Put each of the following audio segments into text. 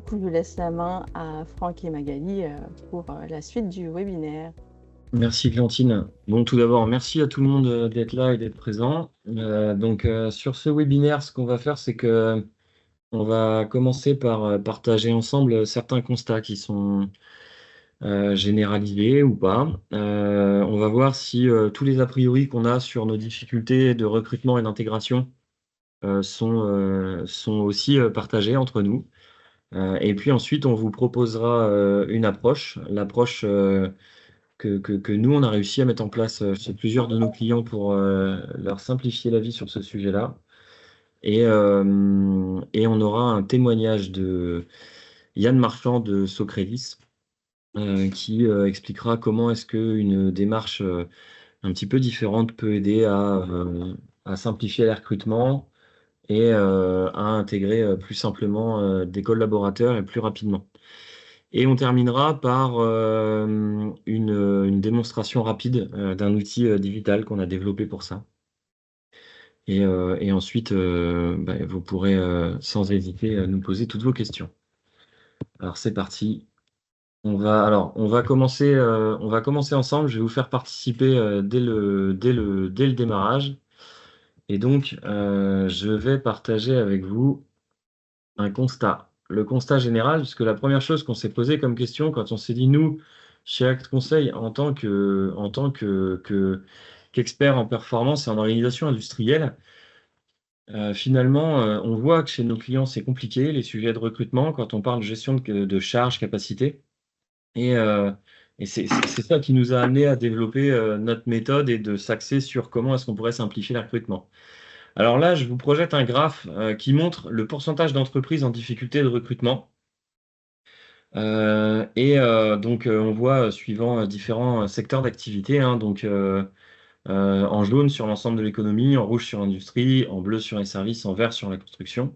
coup, je laisse la main à Franck et Magali pour la suite du webinaire. Merci Glantine. Bon, tout d'abord, merci à tout le monde d'être là et d'être présent. Sur ce webinaire, ce qu'on va faire, c'est que on va commencer par partager ensemble certains constats qui sont généralisés ou pas. On va voir si tous les a priori qu'on a sur nos difficultés de recrutement et d'intégration sont aussi partagés entre nous. Et puis ensuite, on vous proposera une approche, l'approche que nous, on a réussi à mettre en place chez plusieurs de nos clients pour leur simplifier la vie sur ce sujet-là. Et on aura un témoignage de Yann Marchand de Socredis qui expliquera comment est-ce qu'une démarche un petit peu différente peut aider à simplifier les recrutements et à intégrer plus simplement des collaborateurs et plus rapidement. Et on terminera par une démonstration rapide d'un outil digital qu'on a développé pour ça. Et ensuite, vous pourrez sans hésiter nous poser toutes vos questions. Alors c'est parti. On va commencer ensemble. Je vais vous faire participer dès le démarrage. Et donc, je vais partager avec vous un constat. Le constat général, puisque la première chose qu'on s'est posé comme question quand on s'est dit, nous, chez Act Conseil, qu'expert en performance et en organisation industrielle, finalement, on voit que chez nos clients, c'est compliqué, les sujets de recrutement, quand on parle de gestion de charge, capacité. Et, euh, et c'est ça qui nous a amené à développer notre méthode et de s'axer sur comment est-ce qu'on pourrait simplifier le recrutement. Alors là, je vous projette un graphe qui montre le pourcentage d'entreprises en difficulté de recrutement. On voit suivant différents secteurs d'activité, hein, en jaune sur l'ensemble de l'économie, en rouge sur l'industrie, en bleu sur les services, en vert sur la construction.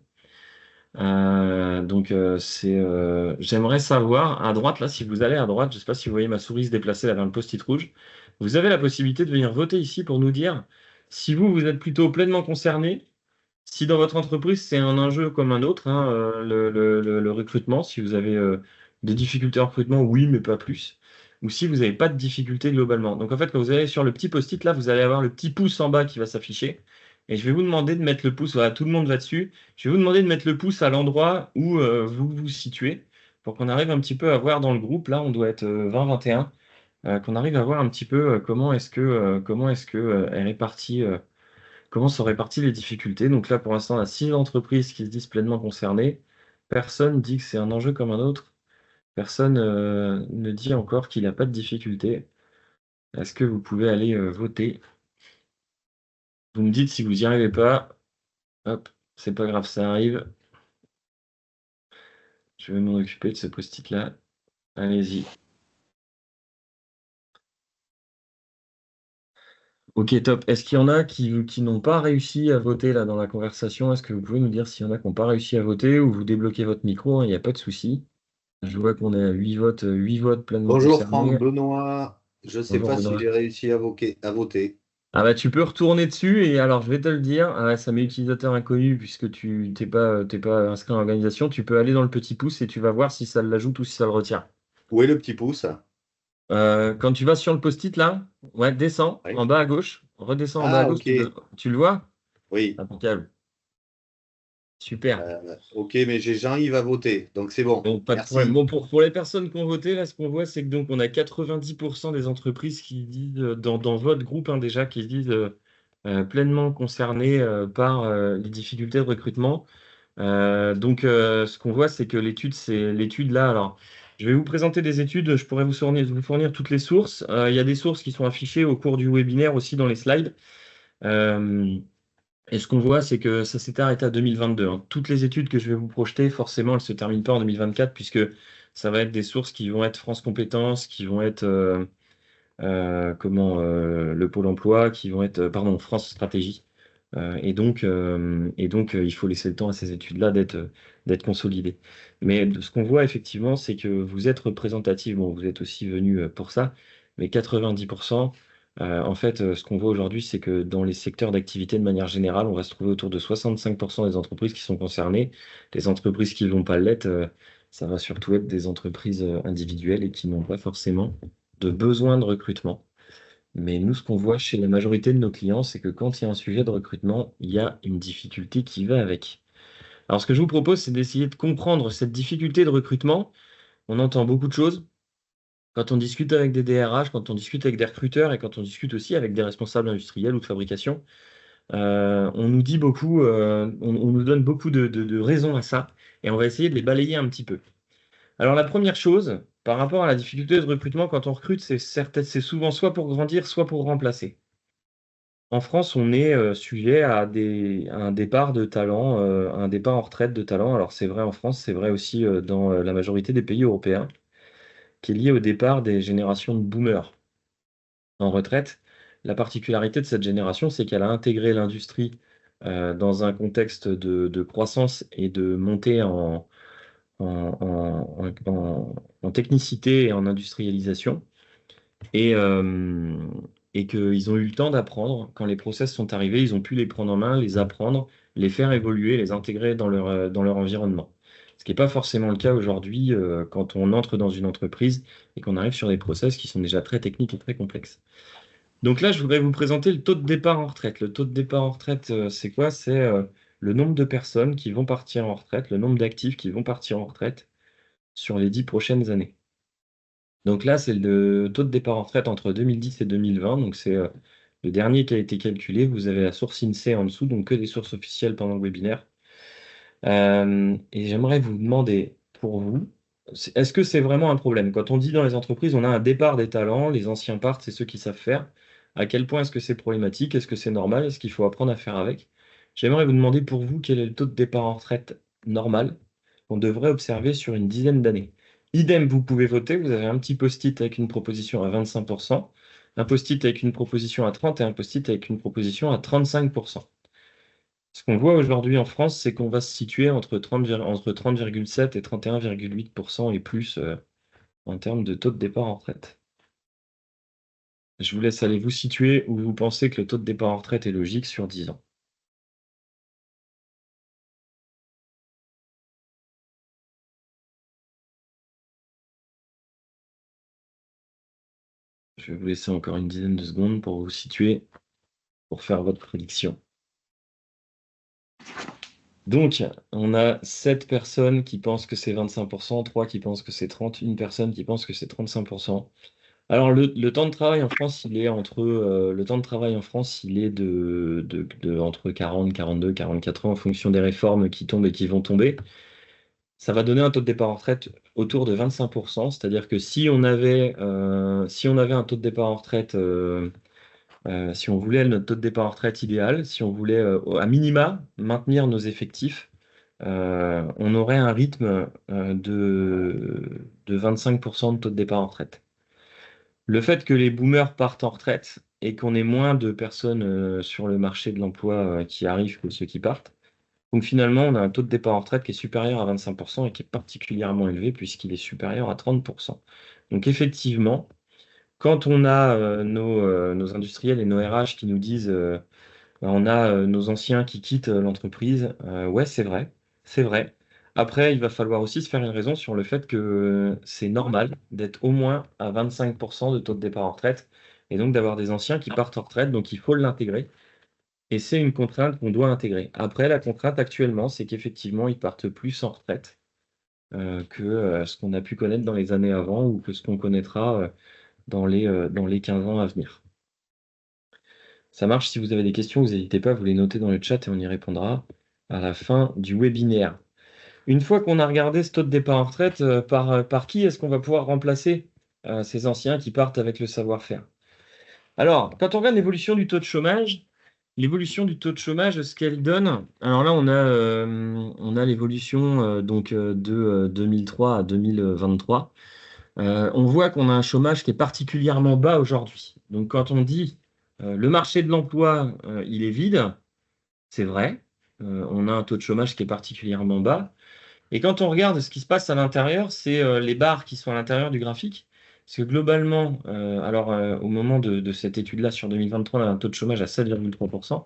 J'aimerais savoir, à droite, là, si vous allez à droite, je ne sais pas si vous voyez ma souris se déplacer là vers le post-it rouge, vous avez la possibilité de venir voter ici pour nous dire si vous êtes plutôt pleinement concerné, si dans votre entreprise c'est un enjeu comme un autre, hein, le recrutement, si vous avez des difficultés en recrutement, oui, mais pas plus, ou si vous n'avez pas de difficultés globalement. Donc en fait, quand vous allez sur le petit post-it là, vous allez avoir le petit pouce en bas qui va s'afficher, et je vais vous demander de mettre le pouce, voilà, tout le monde va dessus, je vais vous demander de mettre le pouce à l'endroit où vous vous situez, pour qu'on arrive un petit peu à voir dans le groupe, là on doit être 20-21, qu'on arrive à voir un petit peu comment est-ce que est répartie comment sont réparties les difficultés. Donc là, pour l'instant, on a 6 entreprises qui se disent pleinement concernées. Personne dit que c'est un enjeu comme un autre. Personne ne dit encore qu'il n'a pas de difficulté. Est-ce que vous pouvez aller voter? Vous me dites si vous n'y arrivez pas. Hop, c'est pas grave, ça arrive. Je vais m'en occuper de ce post-it là. Allez-y. Ok, top. Est-ce qu'il y en a qui n'ont pas réussi à voter là dans la conversation? Est-ce que vous pouvez nous dire s'il y en a qui n'ont pas réussi à voter ou vous débloquez votre micro, hein, il n'y a pas de souci. Je vois qu'on est à 8 votes pleinement Bonjour concernés. Franck, Benoît. Je ne sais Bonjour pas si Benoît. j'ai réussi à voter. Ah bah tu peux retourner dessus et alors je vais te le dire, ça met utilisateur inconnu puisque tu t'es pas inscrit en organisation, tu peux aller dans le petit pouce et tu vas voir si ça l'ajoute ou si ça le retire. Où est le petit pouce? Quand tu vas sur le post-it là, ouais, descends Oui. en bas à gauche, redescends en bas à Ah, gauche, ok. tu le vois? Oui. Impeccable. Super. Ok, mais j'ai Jean-Yves à voter, donc c'est bon. Bon, pas de problème. Merci. Bon, pour les personnes qui ont voté, là, ce qu'on voit, c'est que donc on a 90% des entreprises qui disent, dans votre groupe hein, déjà, qui se disent pleinement concernées par les difficultés de recrutement. Ce qu'on voit, c'est que c'est l'étude là. Alors, je vais vous présenter des études, je pourrais vous fournir toutes les sources. Il y a des sources qui sont affichées au cours du webinaire aussi dans les slides. Euh, et ce qu'on voit, c'est que ça s'était arrêté à 2022, hein. Toutes les études que je vais vous projeter, forcément, elles ne se terminent pas en 2024, puisque ça va être des sources qui vont être France Compétences, qui vont être le Pôle emploi, qui vont être France Stratégie. Il faut laisser le temps à ces études-là d'être consolidées. Mais ce qu'on voit effectivement, c'est que vous êtes représentatif, bon, vous êtes aussi venu pour ça, mais 90%, en fait, ce qu'on voit aujourd'hui, c'est que dans les secteurs d'activité de manière générale, on va se trouver autour de 65% des entreprises qui sont concernées. Les entreprises qui ne vont pas l'être, Ça va surtout être des entreprises individuelles et qui n'ont pas forcément de besoin de recrutement. Mais nous, ce qu'on voit chez la majorité de nos clients, c'est que quand il y a un sujet de recrutement, il y a une difficulté qui va avec. Alors, ce que je vous propose, c'est d'essayer de comprendre cette difficulté de recrutement. On entend beaucoup de choses. Quand on discute avec des DRH, quand on discute avec des recruteurs et quand on discute aussi avec des responsables industriels ou de fabrication, on nous dit beaucoup, on nous donne beaucoup de raisons à ça et on va essayer de les balayer un petit peu. Alors, la première chose, par rapport à la difficulté de recrutement, quand on recrute, c'est souvent soit pour grandir, soit pour remplacer. En France, on est sujet à un départ de talent, un départ en retraite de talent. Alors, c'est vrai en France, c'est vrai aussi dans la majorité des pays européens, qui est lié au départ des générations de boomers en retraite. La particularité de cette génération, c'est qu'elle a intégré l'industrie dans un contexte de croissance et de montée en technicité et en industrialisation. Et, euh, et qu'ils ont eu le temps d'apprendre. Quand les process sont arrivés, ils ont pu les prendre en main, les apprendre, les faire évoluer, les intégrer dans leur environnement. Ce qui n'est pas forcément le cas aujourd'hui quand on entre dans une entreprise et qu'on arrive sur des process qui sont déjà très techniques et très complexes. Donc là, je voudrais vous présenter le taux de départ en retraite. Le taux de départ en retraite, c'est quoi? C'est le nombre de personnes qui vont partir en retraite, le nombre d'actifs qui vont partir en retraite sur les 10 prochaines années. Donc là, c'est le taux de départ en retraite entre 2010 et 2020. Donc c'est le dernier qui a été calculé. Vous avez la source INSEE en dessous, donc que des sources officielles pendant le webinaire. Et j'aimerais vous demander, pour vous, est-ce que c'est vraiment un problème? Quand on dit dans les entreprises, on a un départ des talents, les anciens partent, c'est ceux qui savent faire. À quel point est-ce que c'est problématique? Est-ce que c'est normal? Est-ce qu'il faut apprendre à faire avec? J'aimerais vous demander pour vous, quel est le taux de départ en retraite normal qu'on devrait observer sur une dizaine d'années? Idem, vous pouvez voter. Vous avez un petit post-it avec une proposition à 25%, un post-it avec une proposition à 30% et un post-it avec une proposition à 35%. Ce qu'on voit aujourd'hui en France, c'est qu'on va se situer entre 30,7 et 31,8% et plus en termes de taux de départ en retraite. Je vous laisse aller vous situer où vous pensez que le taux de départ en retraite est logique sur 10 ans. Je vais vous laisser encore une dizaine de secondes pour vous situer, pour faire votre prédiction. Donc, on a 7 personnes qui pensent que c'est 25%, 3 qui pensent que c'est 30%, une personne qui pense que c'est 35%. Alors, le temps de travail en France, il est le temps de travail en France, il est entre 40, 42, 44 ans en fonction des réformes qui tombent et qui vont tomber. Ça va donner un taux de départ en retraite autour de 25%, c'est-à-dire que si on avait un taux de départ en retraite, si on voulait notre taux de départ en retraite idéal, si on voulait à minima maintenir nos effectifs, on aurait un rythme de 25% de taux de départ en retraite. Le fait que les boomers partent en retraite et qu'on ait moins de personnes sur le marché de l'emploi qui arrivent que ceux qui partent, donc finalement, on a un taux de départ en retraite qui est supérieur à 25% et qui est particulièrement élevé puisqu'il est supérieur à 30%. Donc effectivement, quand on a nos industriels et nos RH qui nous disent on a nos anciens qui quittent l'entreprise, ouais, c'est vrai, c'est vrai. Après, il va falloir aussi se faire une raison sur le fait que c'est normal d'être au moins à 25% de taux de départ en retraite et donc d'avoir des anciens qui partent en retraite, donc il faut l'intégrer. Et c'est une contrainte qu'on doit intégrer. Après, la contrainte actuellement, c'est qu'effectivement, ils partent plus en retraite que ce qu'on a pu connaître dans les années avant ou que ce qu'on connaîtra dans les 15 ans à venir. Ça marche, si vous avez des questions, vous n'hésitez pas à vous les noter dans le chat et on y répondra à la fin du webinaire. Une fois qu'on a regardé ce taux de départ en retraite, par qui est-ce qu'on va pouvoir remplacer ces anciens qui partent avec le savoir-faire? Alors, quand on regarde l'évolution du taux de chômage, ce qu'elle donne, alors là, on a l'évolution de 2003 à 2023. On voit qu'on a un chômage qui est particulièrement bas aujourd'hui. Donc, quand on dit le marché de l'emploi, il est vide, c'est vrai. On a un taux de chômage qui est particulièrement bas. Et quand on regarde ce qui se passe à l'intérieur, c'est les barres qui sont à l'intérieur du graphique. Parce que globalement, au moment de cette étude-là sur 2023, on a un taux de chômage à 7,3%.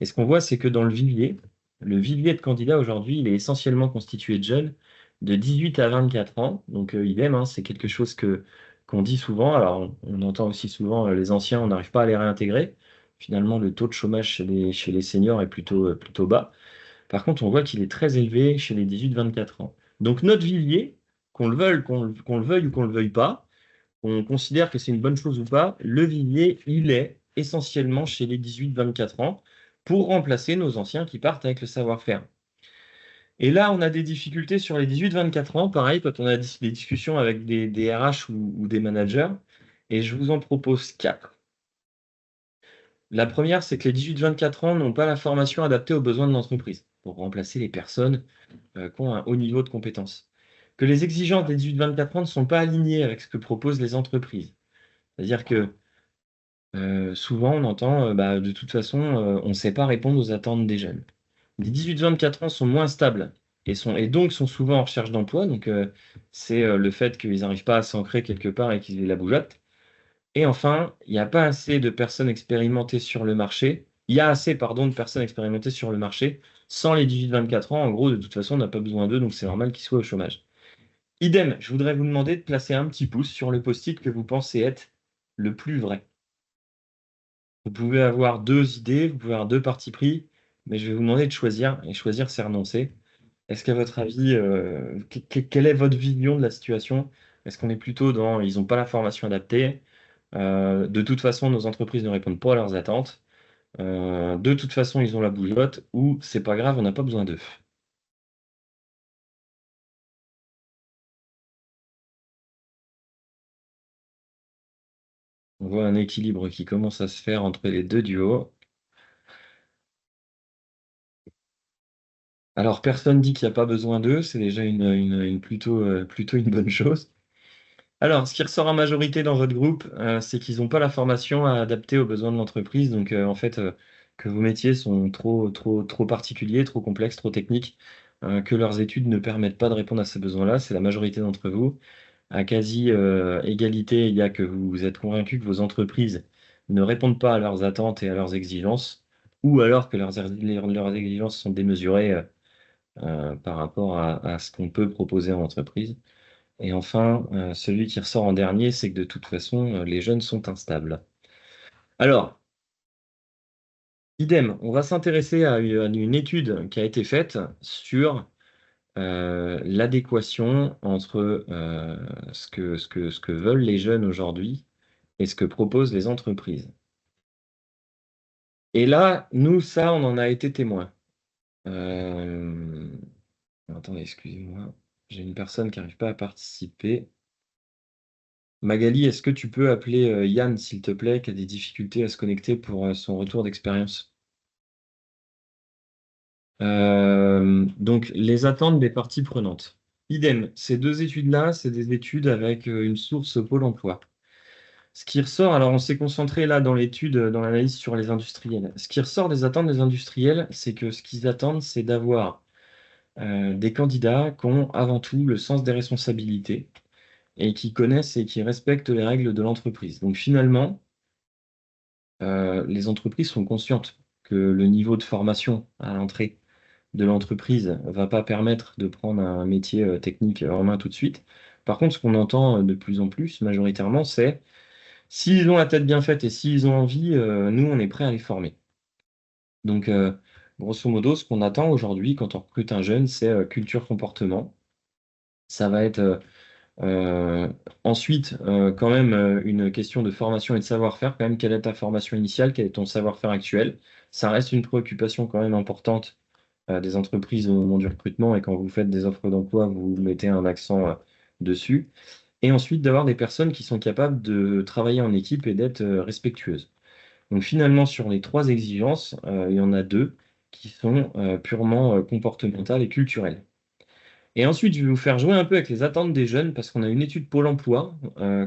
Et ce qu'on voit, c'est que dans le vivier de candidats aujourd'hui, il est essentiellement constitué de jeunes, de 18 à 24 ans. Donc, idem, hein, c'est quelque chose qu'on dit souvent. Alors, on entend aussi souvent les anciens, on n'arrive pas à les réintégrer. Finalement, le taux de chômage chez les seniors est plutôt bas. Par contre, on voit qu'il est très élevé chez les 18-24 ans. Donc, notre vivier, qu'on le veuille, qu'on le veuille ou qu'on ne le veuille pas, on considère que c'est une bonne chose ou pas, le vivier, il est essentiellement chez les 18-24 ans pour remplacer nos anciens qui partent avec le savoir-faire. Et là, on a des difficultés sur les 18-24 ans, pareil, quand on a des discussions avec des RH ou des managers, et je vous en propose quatre. La première, c'est que les 18-24 ans n'ont pas la formation adaptée aux besoins de l'entreprise pour remplacer les personnes qui ont un haut niveau de compétences. Que les exigences des 18-24 ans ne sont pas alignées avec ce que proposent les entreprises. C'est-à-dire que souvent, on entend de toute façon, on ne sait pas répondre aux attentes des jeunes. Les 18-24 ans sont moins stables et donc sont souvent en recherche d'emploi. Donc, c'est le fait qu'ils n'arrivent pas à s'ancrer quelque part et qu'ils aient la bougeotte. Et enfin, il n'y a pas assez de personnes expérimentées sur le marché. Il y a assez, pardon, de personnes expérimentées sur le marché. Sans les 18-24 ans, en gros, de toute façon, on n'a pas besoin d'eux, donc c'est normal qu'ils soient au chômage. Idem, je voudrais vous demander de placer un petit pouce sur le post-it que vous pensez être le plus vrai. Vous pouvez avoir deux idées, vous pouvez avoir deux partis pris, mais je vais vous demander de choisir, et choisir, c'est renoncer. Est-ce qu'à votre avis, quelle est votre vision de la situation? Est-ce qu'on est plutôt dans ils n'ont pas la formation adaptée? De toute façon, nos entreprises ne répondent pas à leurs attentes. De toute façon, ils ont la bougeotte, ou c'est pas grave, on n'a pas besoin d'eux. On voit un équilibre qui commence à se faire entre les deux duos. Alors, personne dit qu'il n'y a pas besoin d'eux, c'est déjà plutôt une bonne chose. Alors, ce qui ressort en majorité dans votre groupe, c'est qu'ils n'ont pas la formation à adapter aux besoins de l'entreprise. Donc, en fait, que vos métiers sont trop particuliers, trop complexes, trop techniques, que leurs études ne permettent pas de répondre à ces besoins-là. C'est la majorité d'entre vous. À quasi égalité, il y a que vous êtes convaincu que vos entreprises ne répondent pas à leurs attentes et à leurs exigences, ou alors que leurs exigences sont démesurées par rapport à ce qu'on peut proposer en entreprise. Et enfin, celui qui ressort en dernier, c'est que de toute façon, les jeunes sont instables. Alors, idem, on va s'intéresser à une étude qui a été faite sur l'adéquation entre ce que veulent les jeunes aujourd'hui et ce que proposent les entreprises. Et là, nous, ça, on en a été témoins. Attendez, excusez-moi, j'ai une personne qui n'arrive pas à participer. Magali, est-ce que tu peux appeler Yann, s'il te plaît, qui a des difficultés à se connecter pour son retour d'expérience? Donc, les attentes des parties prenantes. Idem, ces deux études-là, c'est des études avec une source Pôle emploi. Ce qui ressort, alors on s'est concentré là dans l'étude, dans l'analyse sur les industriels. Ce qui ressort des attentes des industriels, c'est que ce qu'ils attendent, c'est d'avoir des candidats qui ont avant tout le sens des responsabilités et qui connaissent et qui respectent les règles de l'entreprise. Donc finalement, les entreprises sont conscientes que le niveau de formation à l'entrée de l'entreprise ne va pas permettre de prendre un métier technique en main tout de suite. Par contre, ce qu'on entend de plus en plus, majoritairement, c'est s'ils ont la tête bien faite et s'ils ont envie, nous, on est prêt à les former. Donc, grosso modo, ce qu'on attend aujourd'hui quand on recrute un jeune, c'est culture comportement. Ça va être ensuite, quand même, une question de formation et de savoir-faire. Quand même, quelle est ta formation initiale, quel est ton savoir-faire actuel? Ça reste une préoccupation quand même importante des entreprises au moment du recrutement. Et quand vous faites des offres d'emploi, vous mettez un accent dessus. Et ensuite, d'avoir des personnes qui sont capables de travailler en équipe et d'être respectueuses. Donc finalement, sur les trois exigences, il y en a deux qui sont purement comportementales et culturelles. Et ensuite, je vais vous faire jouer un peu avec les attentes des jeunes, parce qu'on a une étude Pôle emploi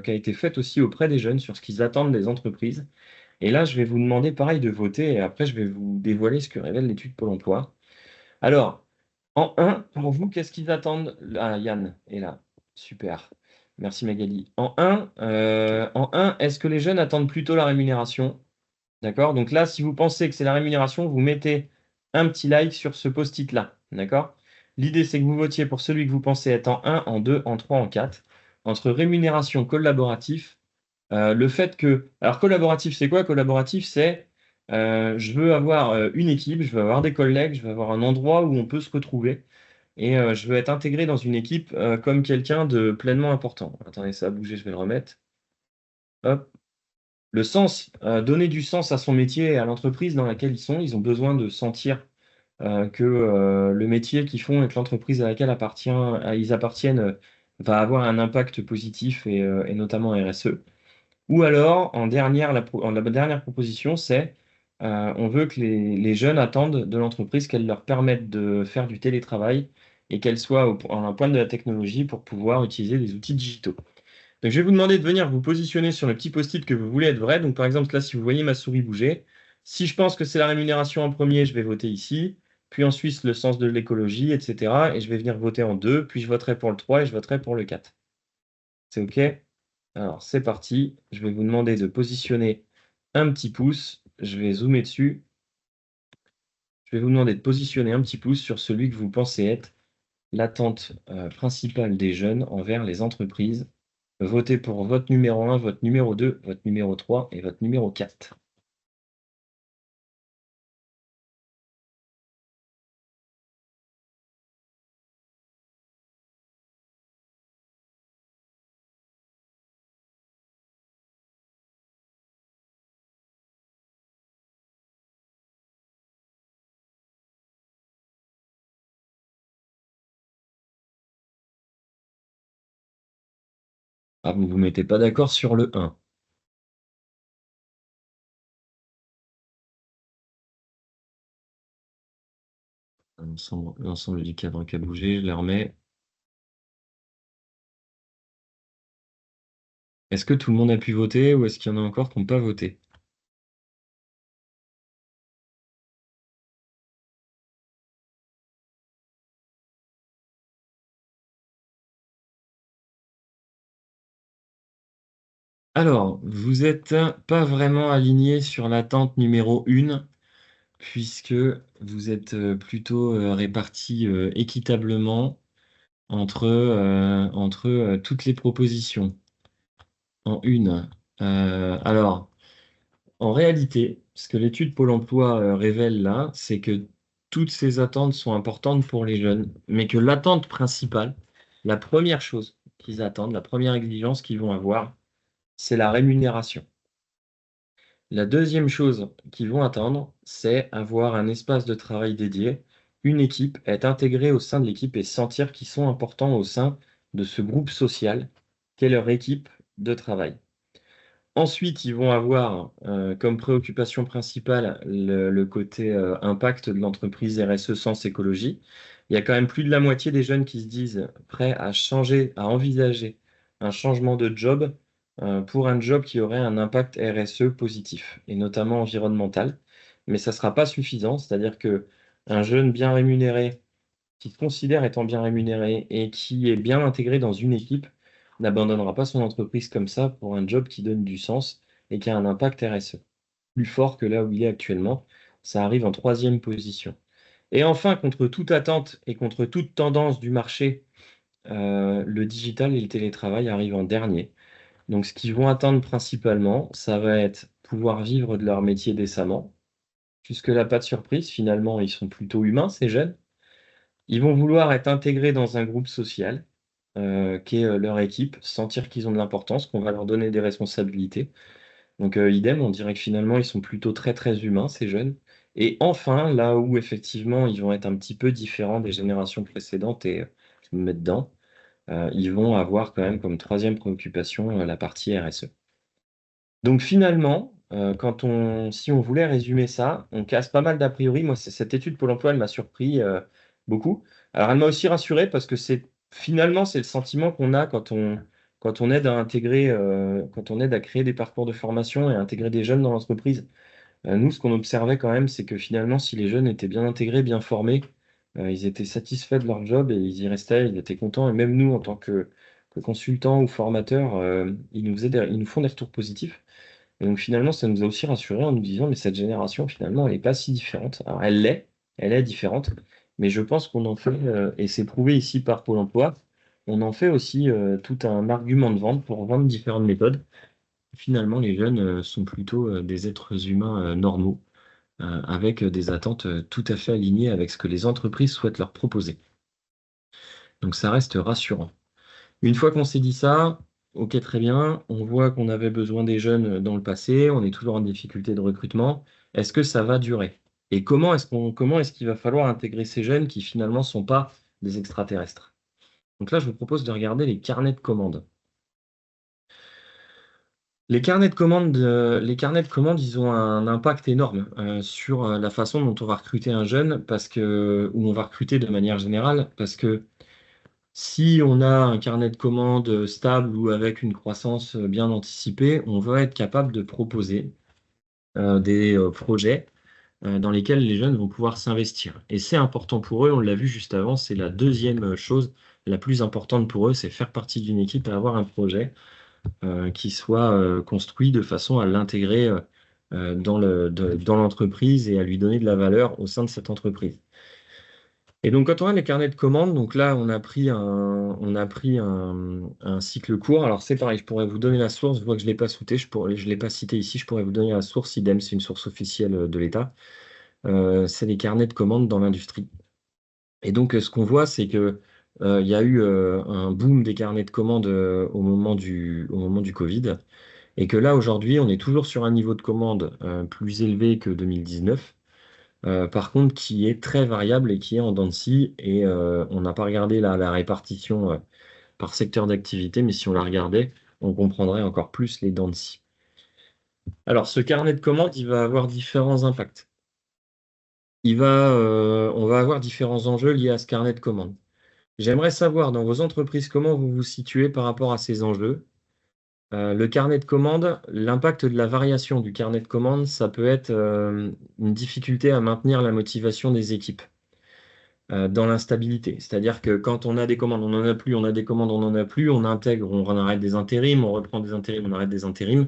qui a été faite aussi auprès des jeunes sur ce qu'ils attendent des entreprises. Et là, je vais vous demander pareil de voter, et après, je vais vous dévoiler ce que révèle l'étude Pôle emploi. Alors, en un, pour vous, qu'est-ce qu'ils attendent? Ah, Yann est là. Super. Merci Magali. En un, est-ce que les jeunes attendent plutôt la rémunération? D'accord? Donc là, si vous pensez que c'est la rémunération, vous mettez un petit like sur ce post-it là. D'accord? L'idée, c'est que vous votiez pour celui que vous pensez être en 1, en 2, en 3, en 4. Entre rémunération, collaboratif, le fait que... Alors, collaboratif, c'est quoi? Collaboratif, c'est je veux avoir une équipe, je veux avoir des collègues, je veux avoir un endroit où on peut se retrouver. Et je veux être intégré dans une équipe comme quelqu'un de pleinement important. Attendez, ça a bougé, je vais le remettre. Hop. Le sens, donner du sens à son métier et à l'entreprise dans laquelle ils sont. Ils ont besoin de sentir que le métier qu'ils font et que l'entreprise à laquelle ils appartiennent va avoir un impact positif et notamment RSE. Ou alors, la dernière proposition, c'est on veut que les jeunes attendent de l'entreprise qu'elle leur permette de faire du télétravail et qu'elle soit en un point de la technologie pour pouvoir utiliser des outils digitaux. Donc, je vais vous demander de venir vous positionner sur le petit post-it que vous voulez être vrai. Donc, par exemple, là, si vous voyez ma souris bouger, si je pense que c'est la rémunération en premier, je vais voter ici, puis ensuite le sens de l'écologie, etc. Et je vais venir voter en 2, puis je voterai pour le 3 et je voterai pour le 4. C'est OK? Alors, c'est parti. Je vais vous demander de positionner un petit pouce. Je vais zoomer dessus. Je vais vous demander de positionner un petit pouce sur celui que vous pensez être l'attente principale des jeunes envers les entreprises. Votez pour votre numéro 1, votre numéro 2, votre numéro 3 et votre numéro 4. Ah, vous ne vous mettez pas d'accord sur le 1. L'ensemble du cadre qui a bougé, je le remets. Est-ce que tout le monde a pu voter ou est-ce qu'il y en a encore qui n'ont pas voté? Alors, vous n'êtes pas vraiment aligné sur l'attente numéro 1, puisque vous êtes plutôt répartis équitablement entre toutes les propositions en une. Alors, en réalité, ce que l'étude Pôle emploi révèle là, c'est que toutes ces attentes sont importantes pour les jeunes, mais que l'attente principale, la première chose qu'ils attendent, la première exigence qu'ils vont avoir, c'est la rémunération. La deuxième chose qu'ils vont attendre, c'est avoir un espace de travail dédié, une équipe, être intégré au sein de l'équipe et sentir qu'ils sont importants au sein de ce groupe social qu'est leur équipe de travail. Ensuite, ils vont avoir comme préoccupation principale le côté impact de l'entreprise RSE Sens Écologie. Il y a quand même plus de la moitié des jeunes qui se disent prêts à changer, à envisager un changement de job pour un job qui aurait un impact RSE positif, et notamment environnemental. Mais ça ne sera pas suffisant, c'est-à-dire qu'un jeune bien rémunéré, qui se considère étant bien rémunéré et qui est bien intégré dans une équipe, n'abandonnera pas son entreprise comme ça pour un job qui donne du sens et qui a un impact RSE. Plus fort que là où il est actuellement, ça arrive en troisième position. Et enfin, contre toute attente et contre toute tendance du marché, le digital et le télétravail arrivent en dernier. Donc ce qu'ils vont attendre principalement, ça va être pouvoir vivre de leur métier décemment. Jusque-là, pas de surprise, finalement, ils sont plutôt humains, ces jeunes. Ils vont vouloir être intégrés dans un groupe social, qui est leur équipe, sentir qu'ils ont de l'importance, qu'on va leur donner des responsabilités. Donc idem, on dirait que finalement, ils sont plutôt très très humains, ces jeunes. Et enfin, là où effectivement, ils vont être un petit peu différents des générations précédentes, et je me mets dedans, ils vont avoir quand même comme troisième préoccupation la partie RSE. Donc finalement, si on voulait résumer ça, on casse pas mal d'a priori. Moi, cette étude Pôle emploi, elle m'a surpris beaucoup. Alors, elle m'a aussi rassuré parce que finalement, c'est le sentiment qu'on a quand on aide à intégrer, quand on aide à créer des parcours de formation et à intégrer des jeunes dans l'entreprise. Nous, ce qu'on observait quand même, c'est que finalement, si les jeunes étaient bien intégrés, bien formés, ils étaient satisfaits de leur job et ils y restaient, ils étaient contents. Et même nous, en tant que consultants ou formateurs, ils nous font des retours positifs. Et donc finalement, ça nous a aussi rassurés en nous disant, mais cette génération, finalement, elle n'est pas si différente. Alors elle est différente, mais je pense qu'on en fait, et c'est prouvé ici par Pôle emploi, on en fait aussi tout un argument de vente pour vendre différentes méthodes. Finalement, les jeunes sont plutôt des êtres humains normaux, avec des attentes tout à fait alignées avec ce que les entreprises souhaitent leur proposer. Donc ça reste rassurant. Une fois qu'on s'est dit ça, ok, très bien, on voit qu'on avait besoin des jeunes dans le passé, on est toujours en difficulté de recrutement. Est-ce que ça va durer? Et comment est-ce qu'il va falloir intégrer ces jeunes qui finalement ne sont pas des extraterrestres? Donc là, je vous propose de regarder les carnets de commandes. Les carnets de commandes, ils ont un impact énorme sur la façon dont on va recruter un jeune, ou on va recruter de manière générale, parce que si on a un carnet de commandes stable ou avec une croissance bien anticipée, on va être capable de proposer des projets dans lesquels les jeunes vont pouvoir s'investir. Et c'est important pour eux, on l'a vu juste avant, c'est la deuxième chose la plus importante pour eux, c'est faire partie d'une équipe et avoir un projet qui soit construit de façon à l'intégrer dans l'entreprise et à lui donner de la valeur au sein de cette entreprise. Et donc, quand on a les carnets de commandes, donc là, on a pris un cycle court. Alors, c'est pareil, je pourrais vous donner la source. Je vois que je ne l'ai pas je l'ai pas cité ici. Je pourrais vous donner la source. IDEM, c'est une source officielle de l'État. C'est les carnets de commandes dans l'industrie. Et donc, ce qu'on voit, c'est que il y a eu un boom des carnets de commandes au moment du Covid. Et que là, aujourd'hui, on est toujours sur un niveau de commande plus élevé que 2019. Par contre, qui est très variable et qui est en dents de scie. Et on n'a pas regardé la répartition par secteur d'activité, mais si on la regardait, on comprendrait encore plus les dents de scie. Alors, ce carnet de commandes, il va avoir différents impacts. On va avoir différents enjeux liés à ce carnet de commandes. J'aimerais savoir dans vos entreprises comment vous vous situez par rapport à ces enjeux. Le carnet de commandes, l'impact de la variation du carnet de commandes, ça peut être une difficulté à maintenir la motivation des équipes dans l'instabilité. C'est-à-dire que quand on a des commandes, on n'en a plus, on a des commandes, on n'en a plus, on intègre, on arrête des intérims, on reprend des intérims, on arrête des intérims.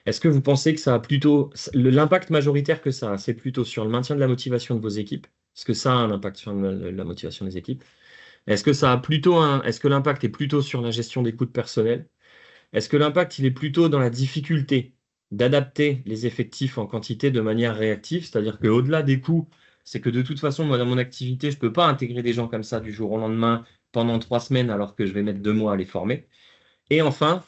Est-ce que vous pensez que ça a plutôt... L'impact majoritaire que ça a, c'est plutôt sur le maintien de la motivation de vos équipes? Est-ce que ça a un impact sur la motivation des équipes? Est-ce que l'impact est plutôt sur la gestion des coûts de personnel? Est-ce que l'impact, il est plutôt dans la difficulté d'adapter les effectifs en quantité de manière réactive? C'est-à-dire qu'au-delà des coûts, c'est que de toute façon, moi, dans mon activité, je ne peux pas intégrer des gens comme ça du jour au lendemain pendant 3 semaines alors que je vais mettre 2 mois à les former. Et enfin,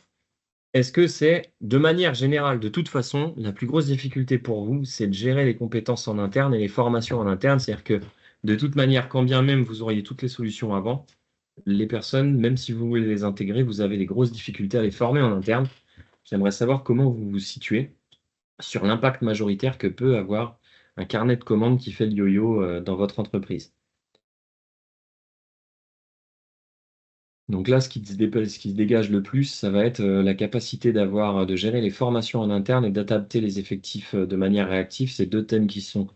est-ce que c'est, de manière générale, de toute façon, la plus grosse difficulté pour vous, c'est de gérer les compétences en interne et les formations en interne? C'est-à-dire que de toute manière, quand bien même vous auriez toutes les solutions avant, les personnes, même si vous voulez les intégrer, vous avez des grosses difficultés à les former en interne. J'aimerais savoir comment vous vous situez sur l'impact majoritaire que peut avoir un carnet de commandes qui fait le yo-yo dans votre entreprise. Donc là, ce qui se dégage le plus, ça va être la capacité de gérer les formations en interne et d'adapter les effectifs de manière réactive. C'est deux thèmes qui sont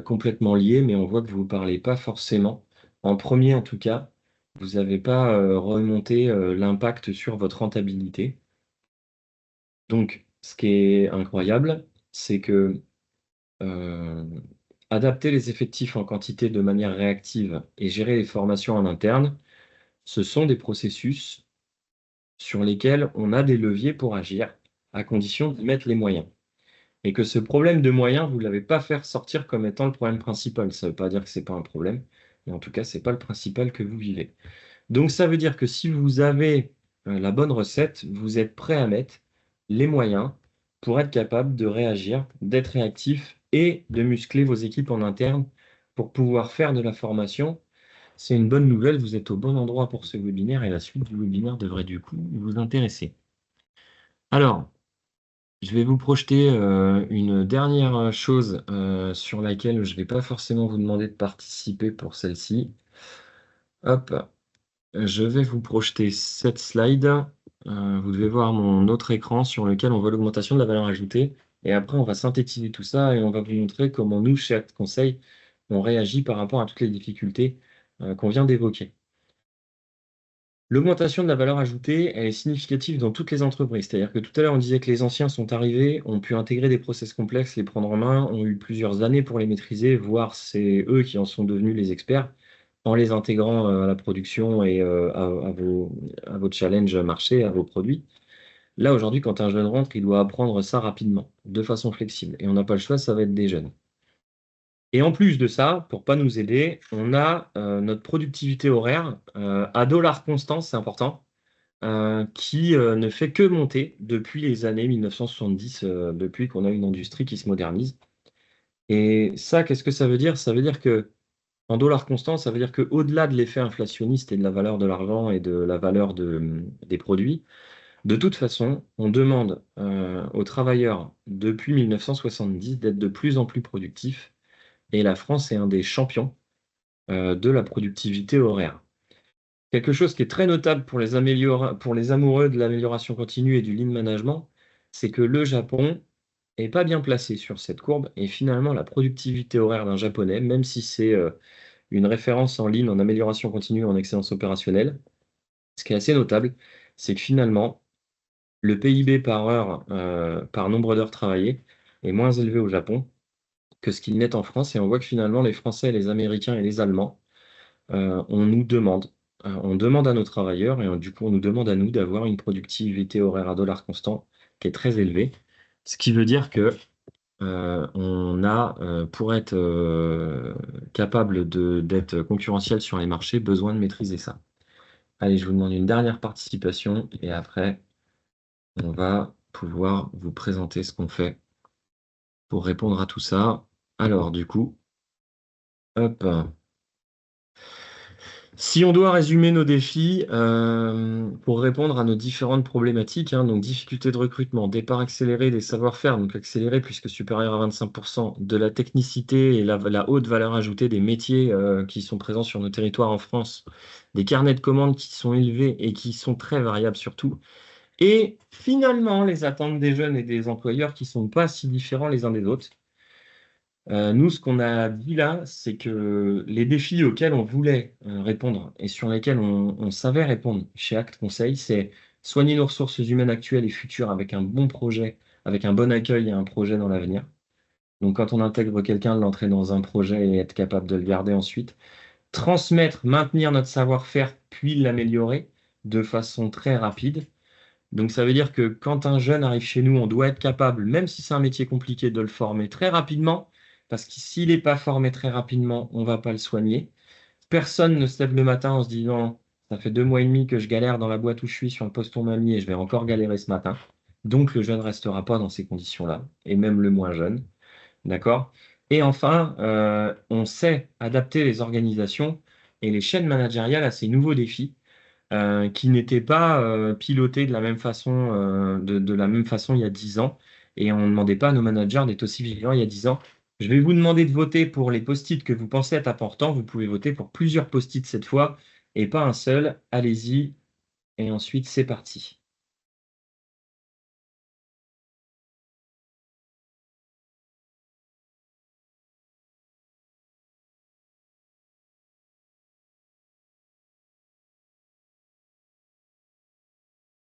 complètement liés, mais on voit que vous ne parlez pas forcément. En premier, en tout cas, vous n'avez pas remonté l'impact sur votre rentabilité. Donc, ce qui est incroyable, c'est que adapter les effectifs en quantité de manière réactive et gérer les formations en interne, ce sont des processus sur lesquels on a des leviers pour agir, à condition d'y mettre les moyens. Et que ce problème de moyens, vous ne l'avez pas fait ressortir comme étant le problème principal. Ça ne veut pas dire que ce n'est pas un problème, mais en tout cas, ce n'est pas le principal que vous vivez. Donc, ça veut dire que si vous avez la bonne recette, vous êtes prêt à mettre les moyens pour être capable de réagir, d'être réactif et de muscler vos équipes en interne pour pouvoir faire de la formation. C'est une bonne nouvelle, vous êtes au bon endroit pour ce webinaire et la suite du webinaire devrait du coup vous intéresser. Alors, je vais vous projeter une dernière chose sur laquelle je ne vais pas forcément vous demander de participer pour celle-ci. Hop, je vais vous projeter cette slide. Vous devez voir mon autre écran sur lequel on voit l'augmentation de la valeur ajoutée. Et après, on va synthétiser tout ça et on va vous montrer comment nous, chez Act Conseil, on réagit par rapport à toutes les difficultés qu'on vient d'évoquer. L'augmentation de la valeur ajoutée, elle est significative dans toutes les entreprises. C'est-à-dire que tout à l'heure, on disait que les anciens sont arrivés, ont pu intégrer des process complexes, les prendre en main, ont eu plusieurs années pour les maîtriser, voire c'est eux qui en sont devenus les experts en les intégrant à la production et à vos challenges marché, à vos produits. Là, aujourd'hui, quand un jeune rentre, il doit apprendre ça rapidement, de façon flexible. Et on n'a pas le choix, ça va être des jeunes. Et en plus de ça, pour pas nous aider, on a notre productivité horaire à dollar constant, c'est important, qui ne fait que monter depuis les années 1970, depuis qu'on a une industrie qui se modernise. Et ça, qu'est-ce que ça veut dire? Ça veut dire que en dollars constants, ça veut dire qu'au-delà de l'effet inflationniste et de la valeur de l'argent et de la valeur des produits, de toute façon, on demande aux travailleurs depuis 1970 d'être de plus en plus productifs. Et la France est un des champions de la productivité horaire. Quelque chose qui est très notable pour pour les amoureux de l'amélioration continue et du lean management, c'est que le Japon n'est pas bien placé sur cette courbe. Et finalement, la productivité horaire d'un Japonais, même si c'est une référence en lean, en amélioration continue, en excellence opérationnelle, ce qui est assez notable, c'est que finalement, le PIB par heure, par nombre d'heures travaillées, est moins élevé au Japon que ce qu'il n'est en France. Et on voit que finalement, les Français, les Américains et les Allemands, on demande à nos travailleurs et du coup, on nous demande à nous d'avoir une productivité horaire à dollars constant qui est très élevée. Ce qui veut dire que on a, pour être capable d'être concurrentiel sur les marchés, besoin de maîtriser ça. Allez, je vous demande une dernière participation et après, on va pouvoir vous présenter ce qu'on fait pour répondre à tout ça. Alors, du coup, hop. Si on doit résumer nos défis pour répondre à nos différentes problématiques, hein, donc difficulté de recrutement, départ accéléré des savoir-faire, donc accéléré puisque supérieur à 25%, de la technicité et la haute valeur ajoutée des métiers qui sont présents sur nos territoires en France, des carnets de commandes qui sont élevés et qui sont très variables surtout, et finalement les attentes des jeunes et des employeurs qui ne sont pas si différents les uns des autres. Nous, ce qu'on a dit là, c'est que les défis auxquels on voulait répondre et sur lesquels on savait répondre chez Act Conseil, c'est soigner nos ressources humaines actuelles et futures avec un bon projet, avec un bon accueil et un projet dans l'avenir. Donc, quand on intègre quelqu'un, l'entrer dans un projet et être capable de le garder ensuite. Transmettre, maintenir notre savoir-faire, puis l'améliorer de façon très rapide. Donc, ça veut dire que quand un jeune arrive chez nous, on doit être capable, même si c'est un métier compliqué, de le former très rapidement, parce que s'il n'est pas formé très rapidement, on ne va pas le soigner. Personne ne se lève le matin en se disant, ça fait 2 mois et demi que je galère dans la boîte où je suis sur le poste on m'a mis et je vais encore galérer ce matin. Donc, le jeune ne restera pas dans ces conditions-là, et même le moins jeune. D'accord? Et enfin, on sait adapter les organisations et les chaînes managériales à ces nouveaux défis qui n'étaient pas pilotés de la même façon, de la même façon il y a 10 ans. Et on ne demandait pas à nos managers d'être aussi vigilants il y a 10 ans. Je vais vous demander de voter pour les post-it que vous pensez être importants. Vous pouvez voter pour plusieurs post-it cette fois et pas un seul. Allez-y. Et ensuite, c'est parti.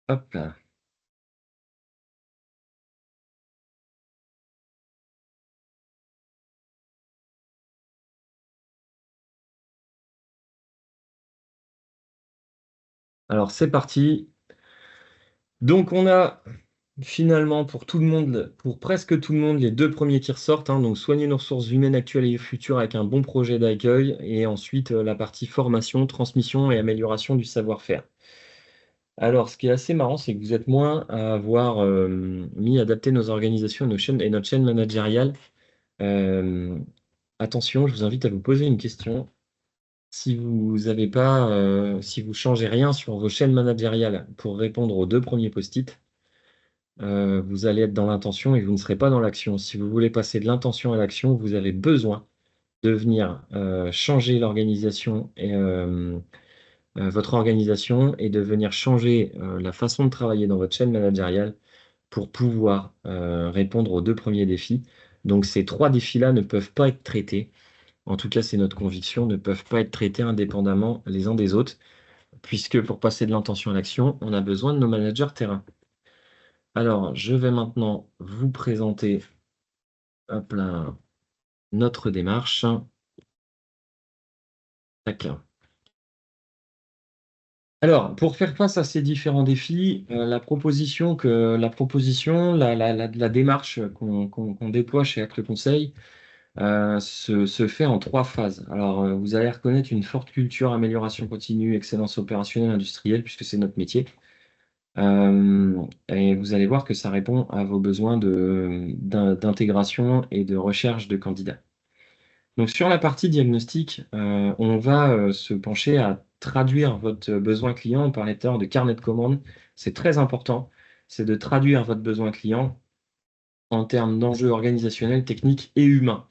Hop là. Alors, c'est parti. Donc, on a finalement pour tout le monde, pour presque tout le monde, les deux premiers qui ressortent, hein, donc soigner nos ressources humaines actuelles et futures avec un bon projet d'accueil, et ensuite la partie formation, transmission et amélioration du savoir-faire. Alors, ce qui est assez marrant, c'est que vous êtes moins à avoir mis adapter nos organisations et notre chaîne managériale. Euh, Attention, je vous invite à vous poser une question. Si vous avez pas, si vous changez rien sur vos chaînes managériales pour répondre aux deux premiers post-it, vous allez être dans l'intention et vous ne serez pas dans l'action. Si vous voulez passer de l'intention à l'action, vous avez besoin de venir changer l'organisation et votre organisation et de venir changer la façon de travailler dans votre chaîne managériale pour pouvoir répondre aux deux premiers défis. Donc ces trois défis-là ne peuvent pas être traités. En tout cas, c'est notre conviction, ne peuvent pas être traités indépendamment les uns des autres. puisque pour passer de l'intention à l'action, on a besoin de nos managers terrain. Alors, je vais maintenant vous présenter hop là, notre démarche. Tac. Alors, pour faire face à ces différents défis, la démarche qu'on déploie chez Acte Conseil se fait en 3 phases. Alors, vous allez reconnaître une forte culture amélioration continue, excellence opérationnelle industrielle, puisque c'est notre métier. Et vous allez voir que ça répond à vos besoins d'intégration et de recherche de candidats. Donc sur la partie diagnostic, on va se pencher à traduire votre besoin client. On parlait tout à l'heure de carnet de commandes. C'est très important. C'est de traduire votre besoin client en termes d'enjeux organisationnels, techniques et humains.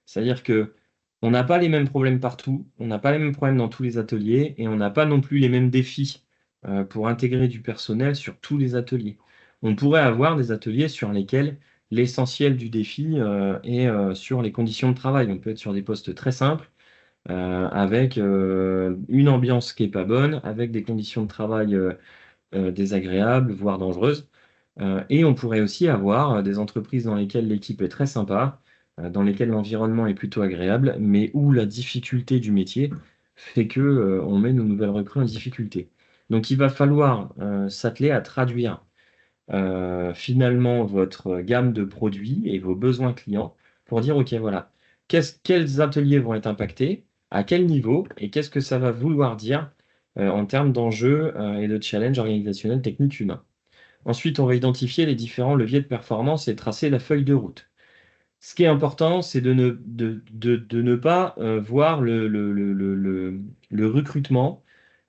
C'est-à-dire que on n'a pas les mêmes problèmes partout, on n'a pas les mêmes problèmes dans tous les ateliers et on n'a pas non plus les mêmes défis pour intégrer du personnel sur tous les ateliers. On pourrait avoir des ateliers sur lesquels l'essentiel du défi est sur les conditions de travail. On peut être sur des postes très simples, avec une ambiance qui n'est pas bonne, avec des conditions de travail désagréables, voire dangereuses. Et on pourrait aussi avoir des entreprises dans lesquelles l'équipe est très sympa, dans lesquelles l'environnement est plutôt agréable, mais où la difficulté du métier fait que on met nos nouvelles recrues en difficulté. Donc il va falloir s'atteler à traduire finalement votre gamme de produits et vos besoins clients pour dire, OK, voilà, quels ateliers vont être impactés, à quel niveau, et qu'est-ce que ça va vouloir dire en termes d'enjeux et de challenges organisationnels, techniques, humains. Ensuite, on va identifier les différents leviers de performance et tracer la feuille de route. Ce qui est important, c'est de ne pas voir le recrutement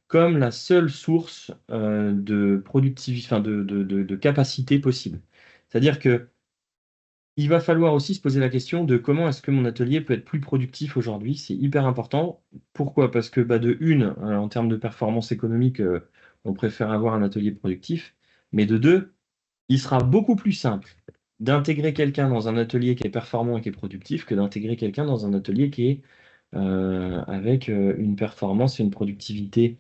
comme la seule source de productivité, enfin de capacité possible. C'est-à-dire que il va falloir aussi se poser la question de comment est-ce que mon atelier peut être plus productif aujourd'hui. C'est hyper important. Pourquoi? Parce que de une, en termes de performance économique, on préfère avoir un atelier productif, mais de deux, il sera beaucoup plus simple d'intégrer quelqu'un dans un atelier qui est performant et qui est productif que d'intégrer quelqu'un dans un atelier qui est avec une performance et une productivité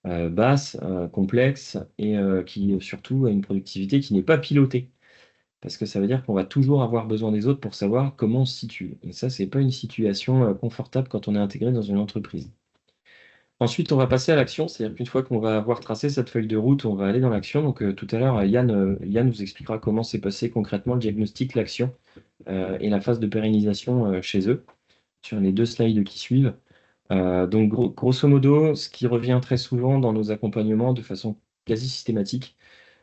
basse, complexe et qui surtout a une productivité qui n'est pas pilotée. Parce que ça veut dire qu'on va toujours avoir besoin des autres pour savoir comment on se situe. Et ça, c'est pas une situation confortable quand on est intégré dans une entreprise. Ensuite, on va passer à l'action, c'est-à-dire qu'une fois qu'on va avoir tracé cette feuille de route, on va aller dans l'action. Donc tout à l'heure, Yann vous expliquera comment s'est passé concrètement le diagnostic, l'action et la phase de pérennisation chez eux, sur les 2 slides qui suivent. Donc grosso modo, ce qui revient très souvent dans nos accompagnements de façon quasi systématique,